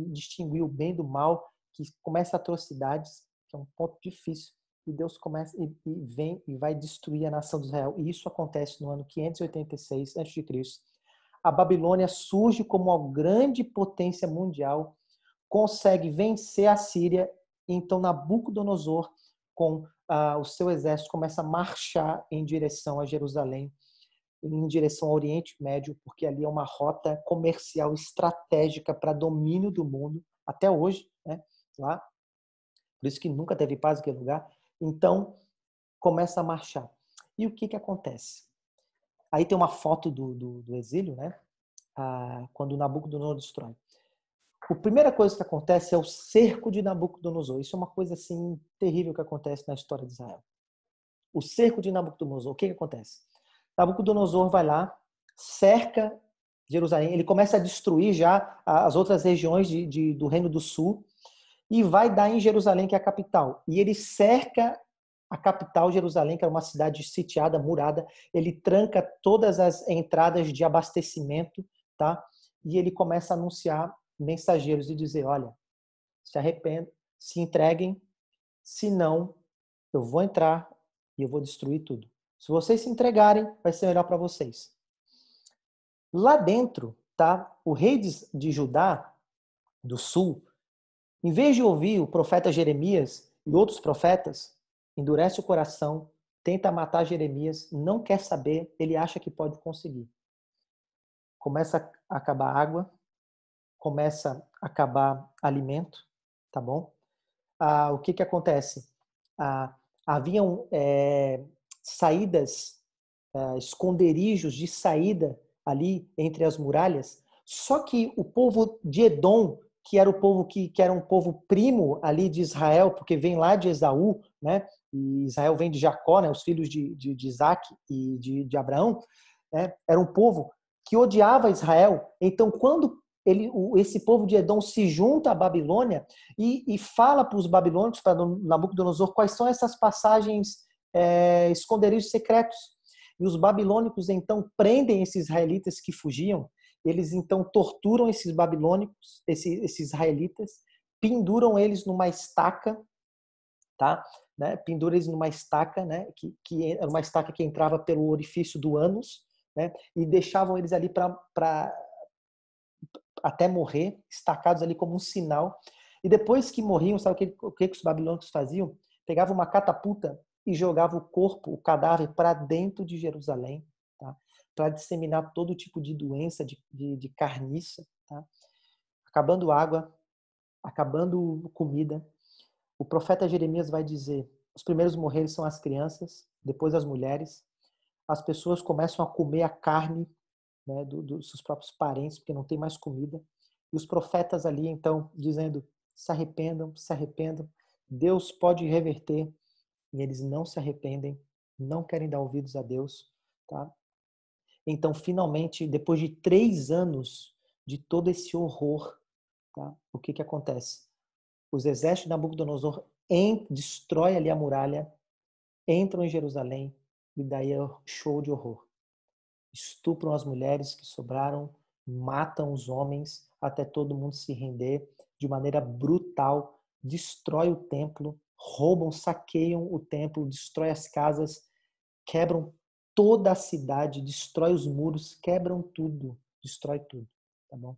distinguir o bem do mal, que começa atrocidades, que é um ponto difícil. E Deus começa e vem e vai destruir a nação de Israel. E isso acontece no ano 586 a.C. A Babilônia surge como uma grande potência mundial, consegue vencer a Síria, então Nabucodonosor, com o seu exército, começa a marchar em direção a Jerusalém, em direção ao Oriente Médio, porque ali é uma rota comercial estratégica para domínio do mundo, até hoje, né? Lá. Por isso que nunca teve paz naquele lugar. Então, começa a marchar. E o que acontece? Aí tem uma foto do exílio, né? Quando Nabucodonosor destrói. A primeira coisa que acontece é o cerco de Nabucodonosor. Isso é uma coisa assim terrível que acontece na história de Israel. O cerco de Nabucodonosor. O que acontece? Nabucodonosor vai lá, cerca Jerusalém. Ele começa a destruir já as outras regiões do Reino do Sul e vai dar em Jerusalém, que é a capital. E ele cerca a capital, Jerusalém, que era uma cidade sitiada, murada. Ele tranca todas as entradas de abastecimento, tá? E ele começa a anunciar mensageiros e dizer, olha, se arrependam, se entreguem, senão eu vou entrar e eu vou destruir tudo. Se vocês se entregarem, vai ser melhor para vocês. Lá dentro, tá? O rei de Judá, do sul, em vez de ouvir o profeta Jeremias e outros profetas, endurece o coração, tenta matar Jeremias, não quer saber, ele acha que pode conseguir. Começa a acabar água, começa a acabar alimento, tá bom? O que acontece? Haviam saídas, esconderijos de saída ali entre as muralhas, só que o povo de Edom, que era o povo que era um povo primo ali de Israel, porque vem lá de Esaú, né? e Israel vem de Jacó, né, os filhos de Isaac e de Abraão, né, era um povo que odiava Israel. Então, quando esse povo de Edom se junta à Babilônia e fala para os babilônicos, para Nabucodonosor, quais são essas passagens, esconderijos secretos. E os babilônicos, então, prendem esses israelitas que fugiam. Eles, então, torturam esses babilônicos, esses israelitas, penduram eles numa estaca, tá? Né? Pendura eles numa estaca, né? Que era uma estaca que entrava pelo orifício do ânus, né? E deixavam eles ali para até morrer, estacados ali como um sinal. E depois que morriam, sabe o que os babilônicos faziam? Pegavam uma catapulta e jogavam o corpo, o cadáver, para dentro de Jerusalém, tá? Para disseminar todo tipo de doença, de carniça, tá? Acabando água, acabando comida. O profeta Jeremias vai dizer: os primeiros a morrer são as crianças, depois as mulheres. As pessoas começam a comer a carne, né, dos seus próprios parentes, porque não tem mais comida. E os profetas ali, então, dizendo: se arrependam, se arrependam. Deus pode reverter. E eles não se arrependem, não querem dar ouvidos a Deus. Tá? Então, finalmente, depois de 3 anos de todo esse horror, tá? O que acontece? Os exércitos de Nabucodonosor destrói ali a muralha, entram em Jerusalém, e daí é show de horror. Estupram as mulheres que sobraram, matam os homens até todo mundo se render de maneira brutal, destrói o templo, roubam, saqueiam o templo, destrói as casas, quebram toda a cidade, destrói os muros, quebram tudo, destrói tudo, tá bom?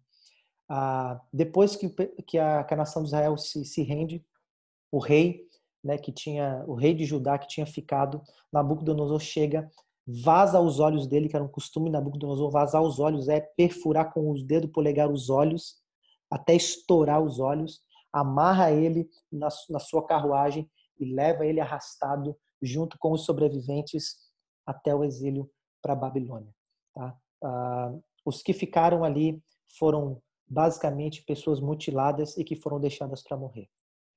Depois que a nação de Israel se rende, o rei, né, o rei de Judá que tinha ficado, Nabucodonosor chega, vaza os olhos dele, que era um costume de Nabucodonosor, vazar os olhos, perfurar com os dedos polegar os olhos, até estourar os olhos, amarra ele na sua carruagem e leva ele arrastado junto com os sobreviventes até o exílio para a Babilônia. Tá? Os que ficaram ali foram basicamente pessoas mutiladas e que foram deixadas para morrer.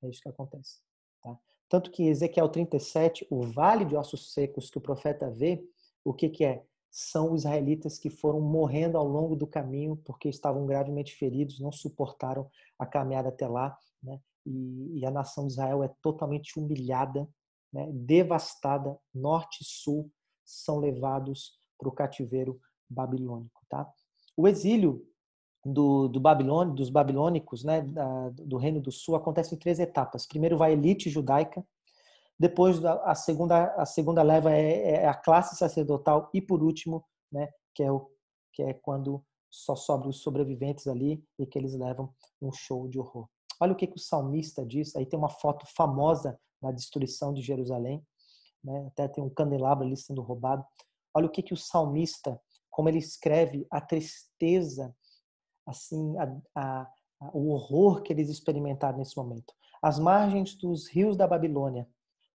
É isso que acontece. Tá? Tanto que Ezequiel 37, o vale de ossos secos que o profeta vê, o que é? São os israelitas que foram morrendo ao longo do caminho porque estavam gravemente feridos, não suportaram a caminhada até lá, né? E a nação de Israel é totalmente humilhada, né? Devastada, norte e sul são levados para o cativeiro babilônico. Tá? O exílio dos babilônicos, né, do Reino do Sul, acontece em 3 etapas. Primeiro vai a elite judaica, depois a segunda leva é a classe sacerdotal e por último, né, que é quando só sobram os sobreviventes ali e que eles levam um show de horror. Olha o que o salmista diz. Aí tem uma foto famosa da destruição de Jerusalém, né? Até tem um candelabro ali sendo roubado. Olha o que o salmista, como ele escreve a tristeza, assim, o horror que eles experimentaram nesse momento. Às margens dos rios da Babilônia,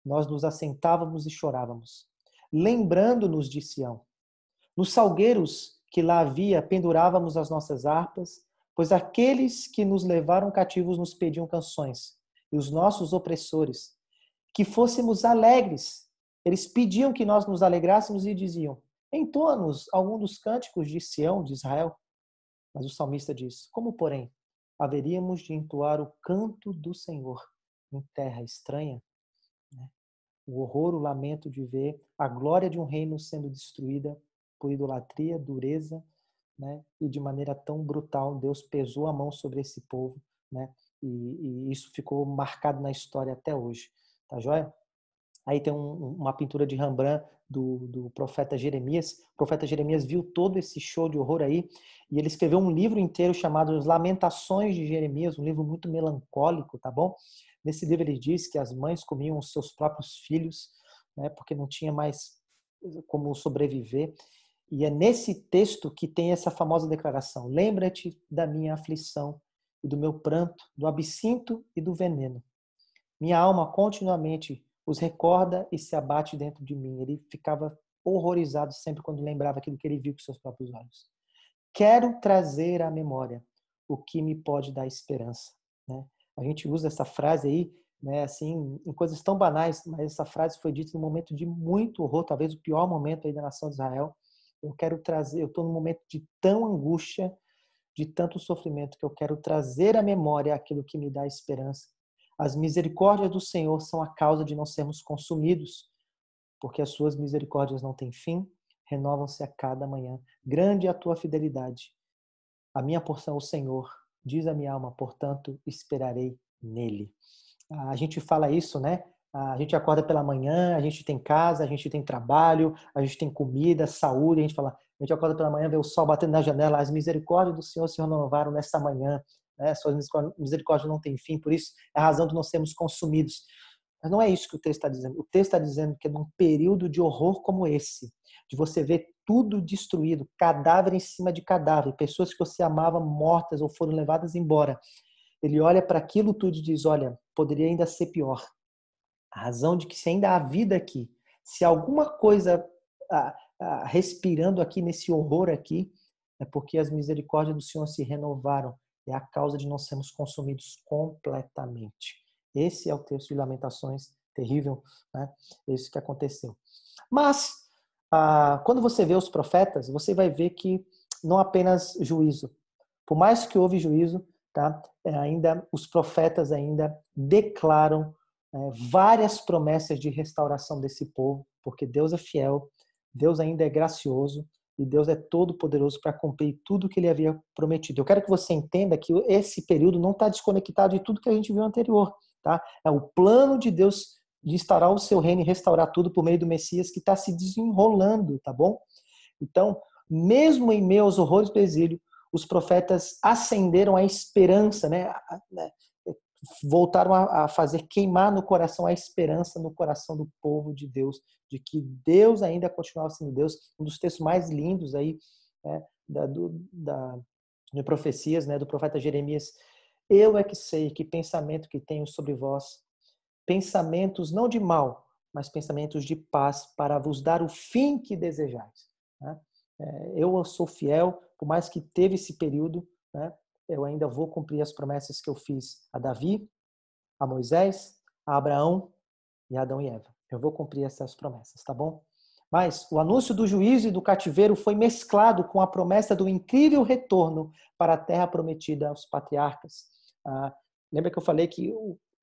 nós nos assentávamos e chorávamos, lembrando-nos de Sião. Nos salgueiros que lá havia, pendurávamos as nossas harpas, pois aqueles que nos levaram cativos nos pediam canções, e os nossos opressores, que fôssemos alegres. Eles pediam que nós nos alegrássemos e diziam: entoa-nos algum dos cânticos de Sião, de Israel. Mas o salmista diz: como, porém, haveríamos de entoar o canto do Senhor em terra estranha? O horror, o lamento de ver a glória de um reino sendo destruída por idolatria, dureza, né? E de maneira tão brutal, Deus pesou a mão sobre esse povo, né? E isso ficou marcado na história até hoje, tá joia? Aí tem uma pintura de Rembrandt do profeta Jeremias. O profeta Jeremias viu todo esse show de horror aí e ele escreveu um livro inteiro chamado As Lamentações de Jeremias, um livro muito melancólico, tá bom? Nesse livro ele diz que as mães comiam os seus próprios filhos, né, porque não tinha mais como sobreviver. E é nesse texto que tem essa famosa declaração: lembra-te da minha aflição e do meu pranto, do absinto e do veneno. Minha alma continuamente os recorda e se abate dentro de mim. Ele ficava horrorizado sempre quando lembrava aquilo que ele viu com seus próprios olhos. Quero trazer à memória o que me pode dar esperança. Né? A gente usa essa frase aí né, assim, em coisas tão banais, mas essa frase foi dita num momento de muito horror, talvez o pior momento aí da nação de Israel. Eu estou num momento de tão angústia, de tanto sofrimento, que eu quero trazer à memória aquilo que me dá esperança. As misericórdias do Senhor são a causa de não sermos consumidos, porque as suas misericórdias não têm fim, renovam-se a cada manhã. Grande é a tua fidelidade. A minha porção é o Senhor, diz a minha alma, portanto, esperarei nele. A gente fala isso, né? A gente acorda pela manhã, a gente tem casa, a gente tem trabalho, a gente tem comida, saúde, a gente acorda pela manhã, vê o sol batendo na janela, as misericórdias do Senhor se renovaram nesta manhã, né? Suas misericórdias não têm fim, por isso é a razão de não sermos consumidos. Mas não é isso que o texto está dizendo. O texto está dizendo que é num período de horror como esse, de você ver tudo destruído, cadáver em cima de cadáver, pessoas que você amava mortas ou foram levadas embora. Ele olha para aquilo tudo e diz, olha, poderia ainda ser pior. A razão de que se ainda há vida aqui, se alguma coisa respirando aqui nesse horror aqui, é porque as misericórdias do Senhor se renovaram. É a causa de não sermos consumidos completamente. Esse é o texto de Lamentações, terrível, né? Isso que aconteceu. Mas, quando você vê os profetas, você vai ver que não apenas juízo. Por mais que houve juízo, tá? Ainda os profetas ainda declaram várias promessas de restauração desse povo, porque Deus é fiel, Deus ainda é gracioso e Deus é todo poderoso para cumprir tudo que ele havia prometido. Eu quero que você entenda que esse período não está desconectado de tudo que a gente viu anterior, tá? É o plano de Deus de instaurar o seu reino e restaurar tudo por meio do Messias que está se desenrolando, tá bom? Então, mesmo em meio aos horrores do exílio, os profetas acenderam a esperança, né? Voltaram a fazer queimar no coração a esperança no coração do povo de Deus, de que Deus ainda continuava sendo Deus. Um dos textos mais lindos aí, né, de profecias, né, do profeta Jeremias. Eu é que sei que pensamento que tenho sobre vós, pensamentos não de mal, mas pensamentos de paz, para vos dar o fim que desejais. Né? Eu sou fiel, por mais que teve esse período, né, eu ainda vou cumprir as promessas que eu fiz a Davi, a Moisés, a Abraão e a Adão e Eva. Eu vou cumprir essas promessas, tá bom? Mas o anúncio do juízo e do cativeiro foi mesclado com a promessa do incrível retorno para a terra prometida aos patriarcas. Lembra que eu falei que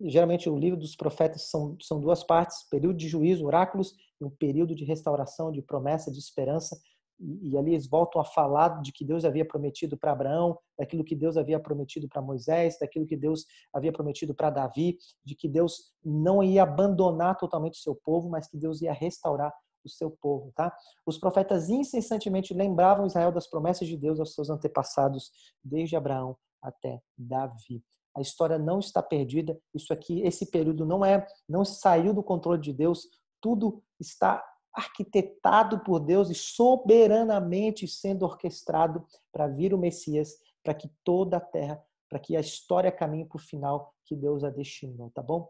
geralmente o livro dos profetas são duas partes, período de juízo, oráculos, e um período de restauração, de promessa, de esperança. E ali eles voltam a falar de que Deus havia prometido para Abraão, daquilo que Deus havia prometido para Moisés, daquilo que Deus havia prometido para Davi, de que Deus não ia abandonar totalmente o seu povo, mas que Deus ia restaurar o seu povo, tá? Os profetas incessantemente lembravam Israel das promessas de Deus aos seus antepassados, desde Abraão até Davi. A história não está perdida. Isso aqui, esse período não saiu do controle de Deus. Tudo está arquitetado por Deus e soberanamente sendo orquestrado para vir o Messias, para que toda a terra, para que a história caminhe para o final que Deus a destinou, tá bom?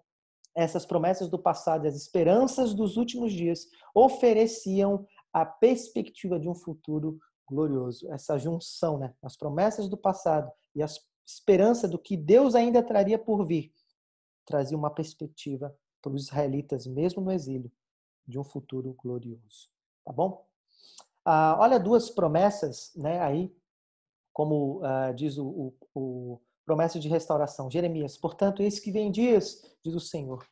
Essas promessas do passado e as esperanças dos últimos dias ofereciam a perspectiva de um futuro glorioso. Essa junção, né? As promessas do passado e a esperança do que Deus ainda traria por vir, trazia uma perspectiva para os israelitas, mesmo no exílio, de um futuro glorioso. Tá bom? Olha duas promessas, né? Aí, como diz o promessa de restauração. Jeremias, portanto, eis que vem dias, diz o Senhor,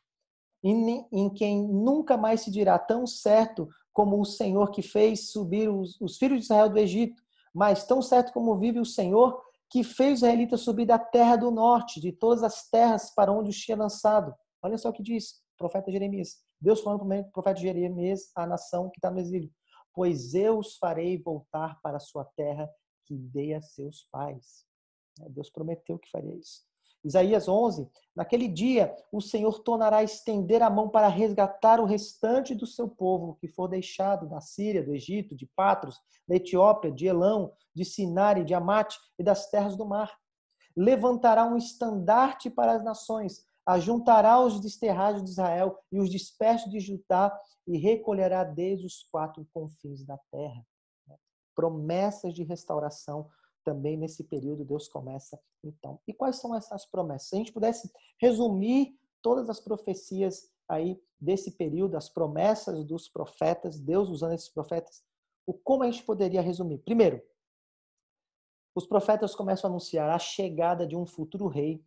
em quem nunca mais se dirá tão certo como o Senhor que fez subir os filhos de Israel do Egito, mas tão certo como vive o Senhor que fez os israelitas subir da terra do norte, de todas as terras para onde os tinha lançado. Olha só o que diz o profeta Jeremias. Deus falando para o profeta Jeremias, a nação que está no exílio. Pois eu os farei voltar para a sua terra que dei a seus pais. Deus prometeu que faria isso. Isaías 11, naquele dia o Senhor tornará a estender a mão para resgatar o restante do seu povo que for deixado da Síria, do Egito, de Patros, da Etiópia, de Elão, de Sinare, de Amate e das terras do mar. Levantará um estandarte para as nações, ajuntará os desterrados de Israel e os dispersos de Judá e recolherá desde os quatro confins da terra. Promessas de restauração também nesse período Deus começa então. E quais são essas promessas? Se a gente pudesse resumir todas as profecias aí desse período, as promessas dos profetas, Deus usando esses profetas, como a gente poderia resumir? Primeiro, os profetas começam a anunciar a chegada de um futuro rei,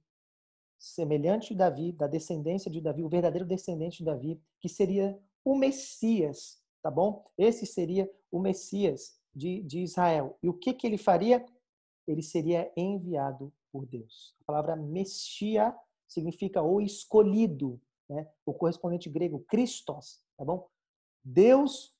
semelhante a Davi, da descendência de Davi, o verdadeiro descendente de Davi, que seria o Messias, tá bom? Esse seria o Messias de Israel. E o que ele faria? Ele seria enviado por Deus. A palavra Messias significa o escolhido, né? O correspondente grego, Christos, tá bom? Deus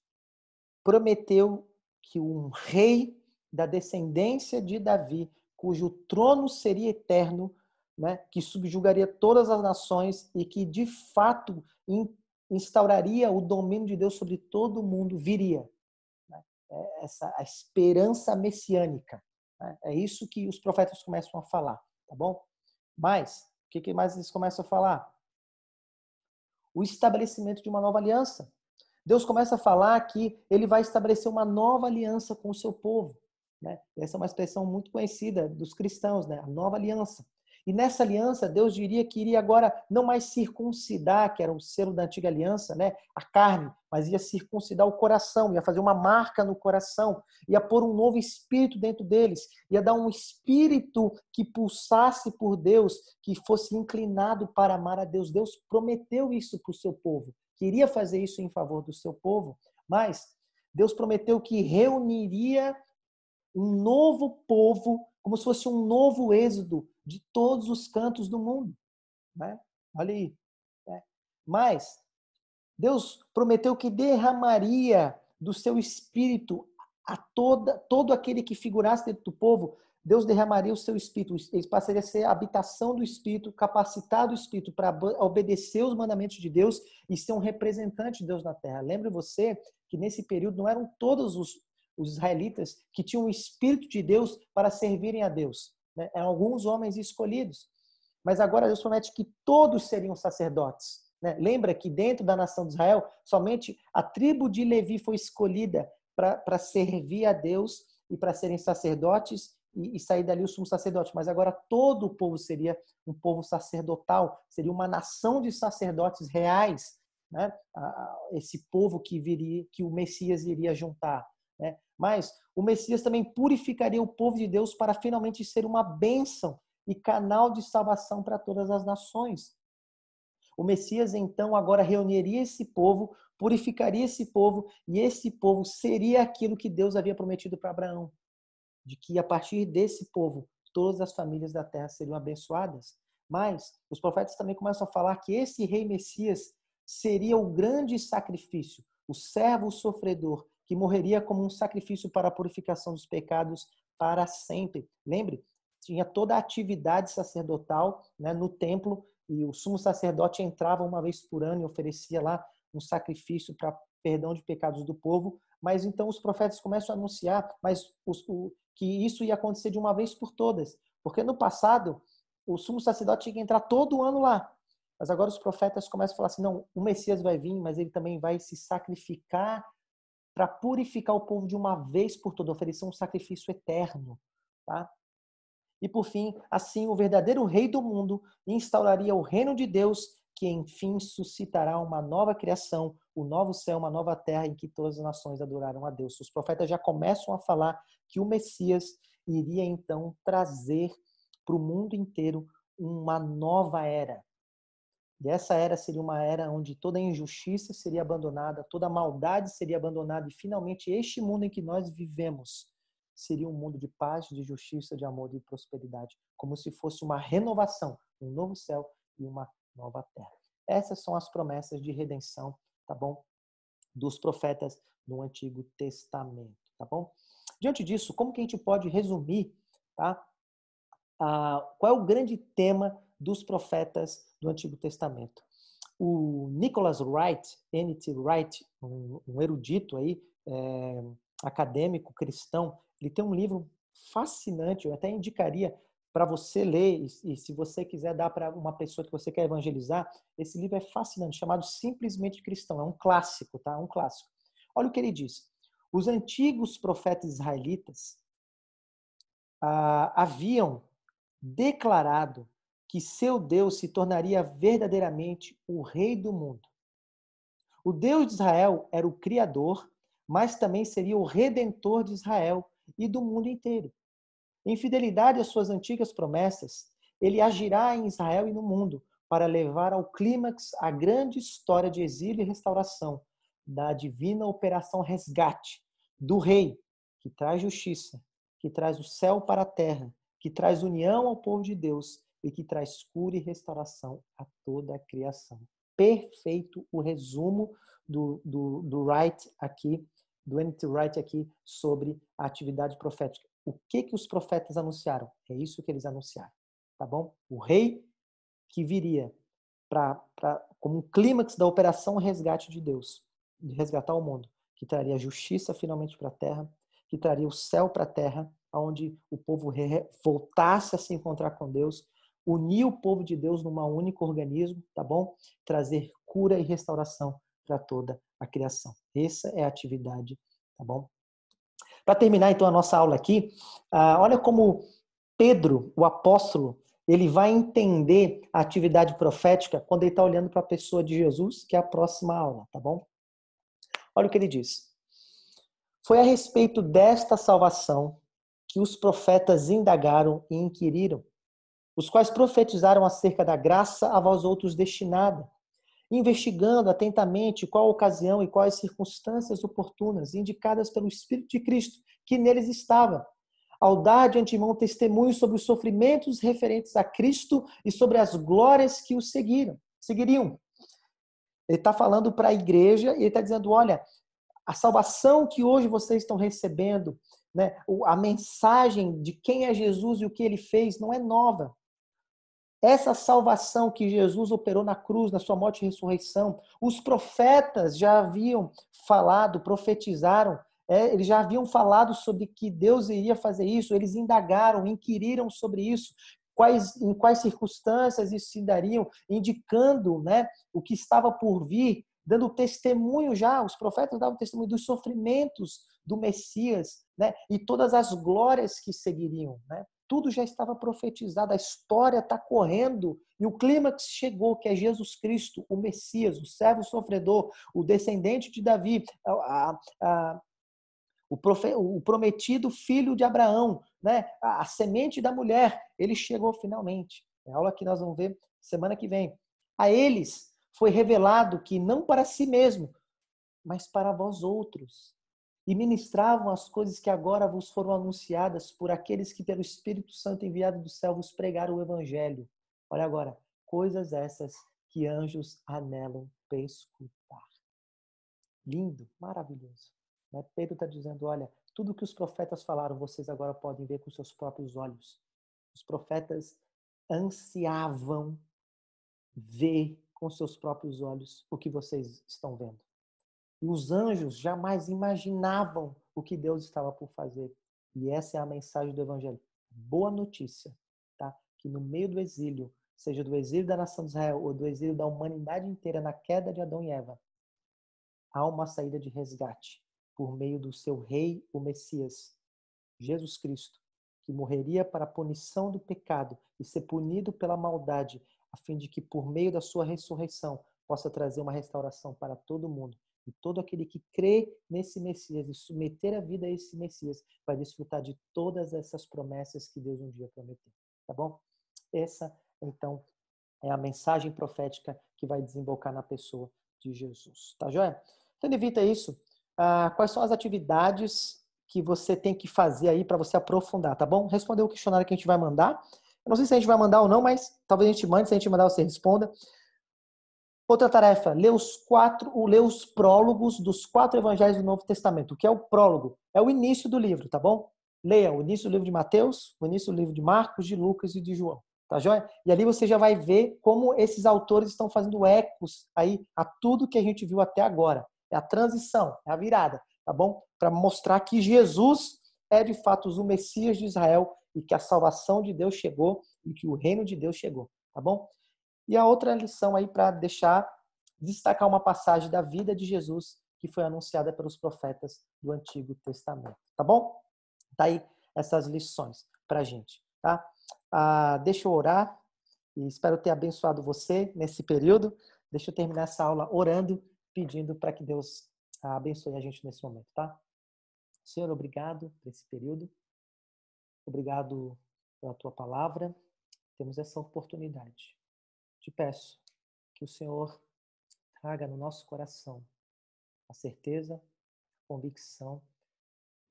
prometeu que um rei da descendência de Davi, cujo trono seria eterno, né, que subjugaria todas as nações e que de fato instauraria o domínio de Deus sobre todo o mundo, viria. Né? Essa a esperança messiânica. Né? É isso que os profetas começam a falar, tá bom? Mas, o que mais eles começam a falar? O estabelecimento de uma nova aliança. Deus começa a falar que ele vai estabelecer uma nova aliança com o seu povo. Né? Essa é uma expressão muito conhecida dos cristãos, né? A nova aliança. E nessa aliança, Deus diria que iria agora não mais circuncidar, que era o selo da antiga aliança, né? A carne, mas ia circuncidar o coração, ia fazer uma marca no coração, ia pôr um novo espírito dentro deles, ia dar um espírito que pulsasse por Deus, que fosse inclinado para amar a Deus. Deus prometeu isso para o seu povo, queria fazer isso em favor do seu povo, mas Deus prometeu que reuniria um novo povo, como se fosse um novo êxodo de todos os cantos do mundo. Né? Olha aí. Né? Mas Deus prometeu que derramaria do seu espírito a todo aquele que figurasse dentro do povo. Deus derramaria o seu espírito, ele passaria a ser a habitação do espírito, capacitar o espírito para obedecer os mandamentos de Deus e ser um representante de Deus na terra. Lembre você que nesse período não eram todos os israelitas que tinham o espírito de Deus para servirem a Deus. Né? Eram alguns homens escolhidos. Mas agora Deus promete que todos seriam sacerdotes. Né? Lembra que dentro da nação de Israel, somente a tribo de Levi foi escolhida para servir a Deus e para serem sacerdotes e sair dali o sumo sacerdote. Mas agora todo o povo seria um povo sacerdotal, seria uma nação de sacerdotes reais, né? Esse povo que viria, que o Messias iria juntar. Né? Mas o Messias também purificaria o povo de Deus para finalmente ser uma bênção e canal de salvação para todas as nações. O Messias, então, agora reuniria esse povo, purificaria esse povo, e esse povo seria aquilo que Deus havia prometido para Abraão, de que a partir desse povo, todas as famílias da terra seriam abençoadas. Mas os profetas também começam a falar que esse rei Messias seria o grande sacrifício, o servo sofredor, que morreria como um sacrifício para a purificação dos pecados para sempre. Lembre, tinha toda a atividade sacerdotal, né, no templo, e o sumo sacerdote entrava uma vez por ano e oferecia lá um sacrifício para perdão de pecados do povo. Mas então os profetas começam a anunciar que isso ia acontecer de uma vez por todas. Porque no passado, o sumo sacerdote tinha que entrar todo ano lá. Mas agora os profetas começam a falar assim, não, o Messias vai vir, mas ele também vai se sacrificar para purificar o povo de uma vez por todas, oferecer um sacrifício eterno. Tá? E por fim, assim, o verdadeiro rei do mundo instauraria o reino de Deus, que enfim suscitará uma nova criação, o novo céu, uma nova terra em que todas as nações adorarão a Deus. Os profetas já começam a falar que o Messias iria então trazer para o mundo inteiro uma nova era. E essa era seria uma era onde toda a injustiça seria abandonada, toda a maldade seria abandonada e finalmente este mundo em que nós vivemos seria um mundo de paz, de justiça, de amor e de prosperidade, como se fosse uma renovação, um novo céu e uma nova terra. Essas são as promessas de redenção, tá bom? Dos profetas no Antigo Testamento, tá bom? Diante disso, como que a gente pode resumir, tá? Qual é o grande tema dos profetas do Antigo Testamento? O Nicholas Wright, N.T. Wright, um erudito aí, acadêmico cristão, ele tem um livro fascinante, eu até indicaria para você ler, e se você quiser dar para uma pessoa que você quer evangelizar, esse livro é fascinante, chamado Simplesmente Cristão, é um clássico, tá? Um clássico. Olha o que ele diz. Os antigos profetas israelitas haviam declarado que seu Deus se tornaria verdadeiramente o rei do mundo. O Deus de Israel era o Criador, mas também seria o Redentor de Israel e do mundo inteiro. Em fidelidade às suas antigas promessas, ele agirá em Israel e no mundo para levar ao clímax a grande história de exílio e restauração, da divina operação resgate, do rei, que traz justiça, que traz o céu para a terra, que traz união ao povo de Deus e que traz cura e restauração a toda a criação. Perfeito o resumo do Wright aqui, do N.T. Wright aqui, sobre a atividade profética. O que os profetas anunciaram? É isso que eles anunciaram, tá bom? O rei que viria como um clímax da operação resgate de Deus, de resgatar o mundo, que traria justiça finalmente para a terra, que traria o céu para a terra, onde o povo voltasse a se encontrar com Deus, unir o povo de Deus num único organismo, tá bom? Trazer cura e restauração para toda a criação. Essa é a atividade, tá bom? Para terminar, então, a nossa aula aqui, olha como Pedro, o apóstolo, ele vai entender a atividade profética quando ele está olhando para a pessoa de Jesus, que é a próxima aula, tá bom? Olha o que ele diz. Foi a respeito desta salvação que os profetas indagaram e inquiriram, os quais profetizaram acerca da graça a vós outros destinada, investigando atentamente qual a ocasião e quais circunstâncias oportunas indicadas pelo Espírito de Cristo que neles estava, ao dar de antemão testemunho sobre os sofrimentos referentes a Cristo e sobre as glórias que o seguiriam. Ele está falando para a igreja e ele está dizendo, olha, a salvação que hoje vocês estão recebendo, né, a mensagem de quem é Jesus e o que ele fez não é nova. Essa salvação que Jesus operou na cruz, na sua morte e ressurreição, os profetas já haviam falado, profetizaram, eles já haviam falado sobre que Deus iria fazer isso, eles indagaram, inquiriram sobre isso, em quais circunstâncias isso se dariam, indicando, né, o que estava por vir, dando testemunho já, os profetas davam testemunho dos sofrimentos do Messias, né, e todas as glórias que seguiriam, né? Tudo já estava profetizado, a história está correndo e o clímax chegou, que é Jesus Cristo, o Messias, o servo sofredor, o descendente de Davi, o prometido filho de Abraão, né? A semente da mulher, ele chegou finalmente. É a aula que nós vamos ver semana que vem. A eles foi revelado que não para si mesmo, mas para vós outros. E ministravam as coisas que agora vos foram anunciadas por aqueles que pelo Espírito Santo enviado do céu vos pregaram o Evangelho. Olha agora, coisas essas que anjos anelam escutar. Lindo, maravilhoso. Pedro está dizendo, olha, tudo que os profetas falaram, vocês agora podem ver com seus próprios olhos. Os profetas ansiavam ver com seus próprios olhos o que vocês estão vendo. E os anjos jamais imaginavam o que Deus estava por fazer. E essa é a mensagem do Evangelho. Boa notícia, tá? Que no meio do exílio, seja do exílio da nação de Israel ou do exílio da humanidade inteira na queda de Adão e Eva, há uma saída de resgate por meio do seu rei, o Messias, Jesus Cristo, que morreria para a punição do pecado e ser punido pela maldade, a fim de que por meio da sua ressurreição possa trazer uma restauração para todo mundo. E todo aquele que crê nesse Messias e submeter a vida a esse Messias vai desfrutar de todas essas promessas que Deus um dia prometeu. Tá bom? Essa, então, é a mensagem profética que vai desembocar na pessoa de Jesus. Tá joia? Então, evita isso. Quais são as atividades que você tem que fazer aí para você aprofundar, tá bom? Responder o questionário que a gente vai mandar. Eu não sei se a gente vai mandar ou não, mas talvez a gente mande. Se a gente mandar, você responda. Outra tarefa, ler os prólogos dos 4 evangelhos do Novo Testamento. O que é o prólogo? É o início do livro, tá bom? Leia o início do livro de Mateus, o início do livro de Marcos, de Lucas e de João, tá joia? E ali você já vai ver como esses autores estão fazendo ecos aí a tudo que a gente viu até agora. É a transição, é a virada, tá bom? Para mostrar que Jesus é de fato o Messias de Israel e que a salvação de Deus chegou e que o reino de Deus chegou, tá bom? E a outra lição aí para destacar uma passagem da vida de Jesus que foi anunciada pelos profetas do Antigo Testamento. Tá bom? Tá aí essas lições para a gente, tá? Deixa eu orar E espero ter abençoado você nesse período. Deixa eu terminar essa aula orando, pedindo para que Deus abençoe a gente nesse momento, tá? Senhor, obrigado por esse período. Obrigado pela tua palavra. Temos essa oportunidade. Te peço que o Senhor traga no nosso coração a certeza, a convicção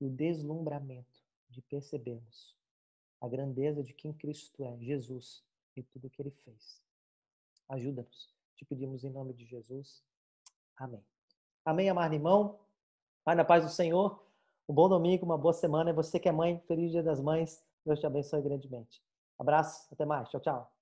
e o deslumbramento de percebermos a grandeza de quem Cristo é, Jesus, e tudo o que Ele fez. Ajuda-nos. Te pedimos em nome de Jesus. Amém. Amém, amado irmão. Vai na paz do Senhor. Um bom domingo, uma boa semana. E você que é mãe, feliz Dia das Mães. Deus te abençoe grandemente. Abraço, até mais. Tchau, tchau.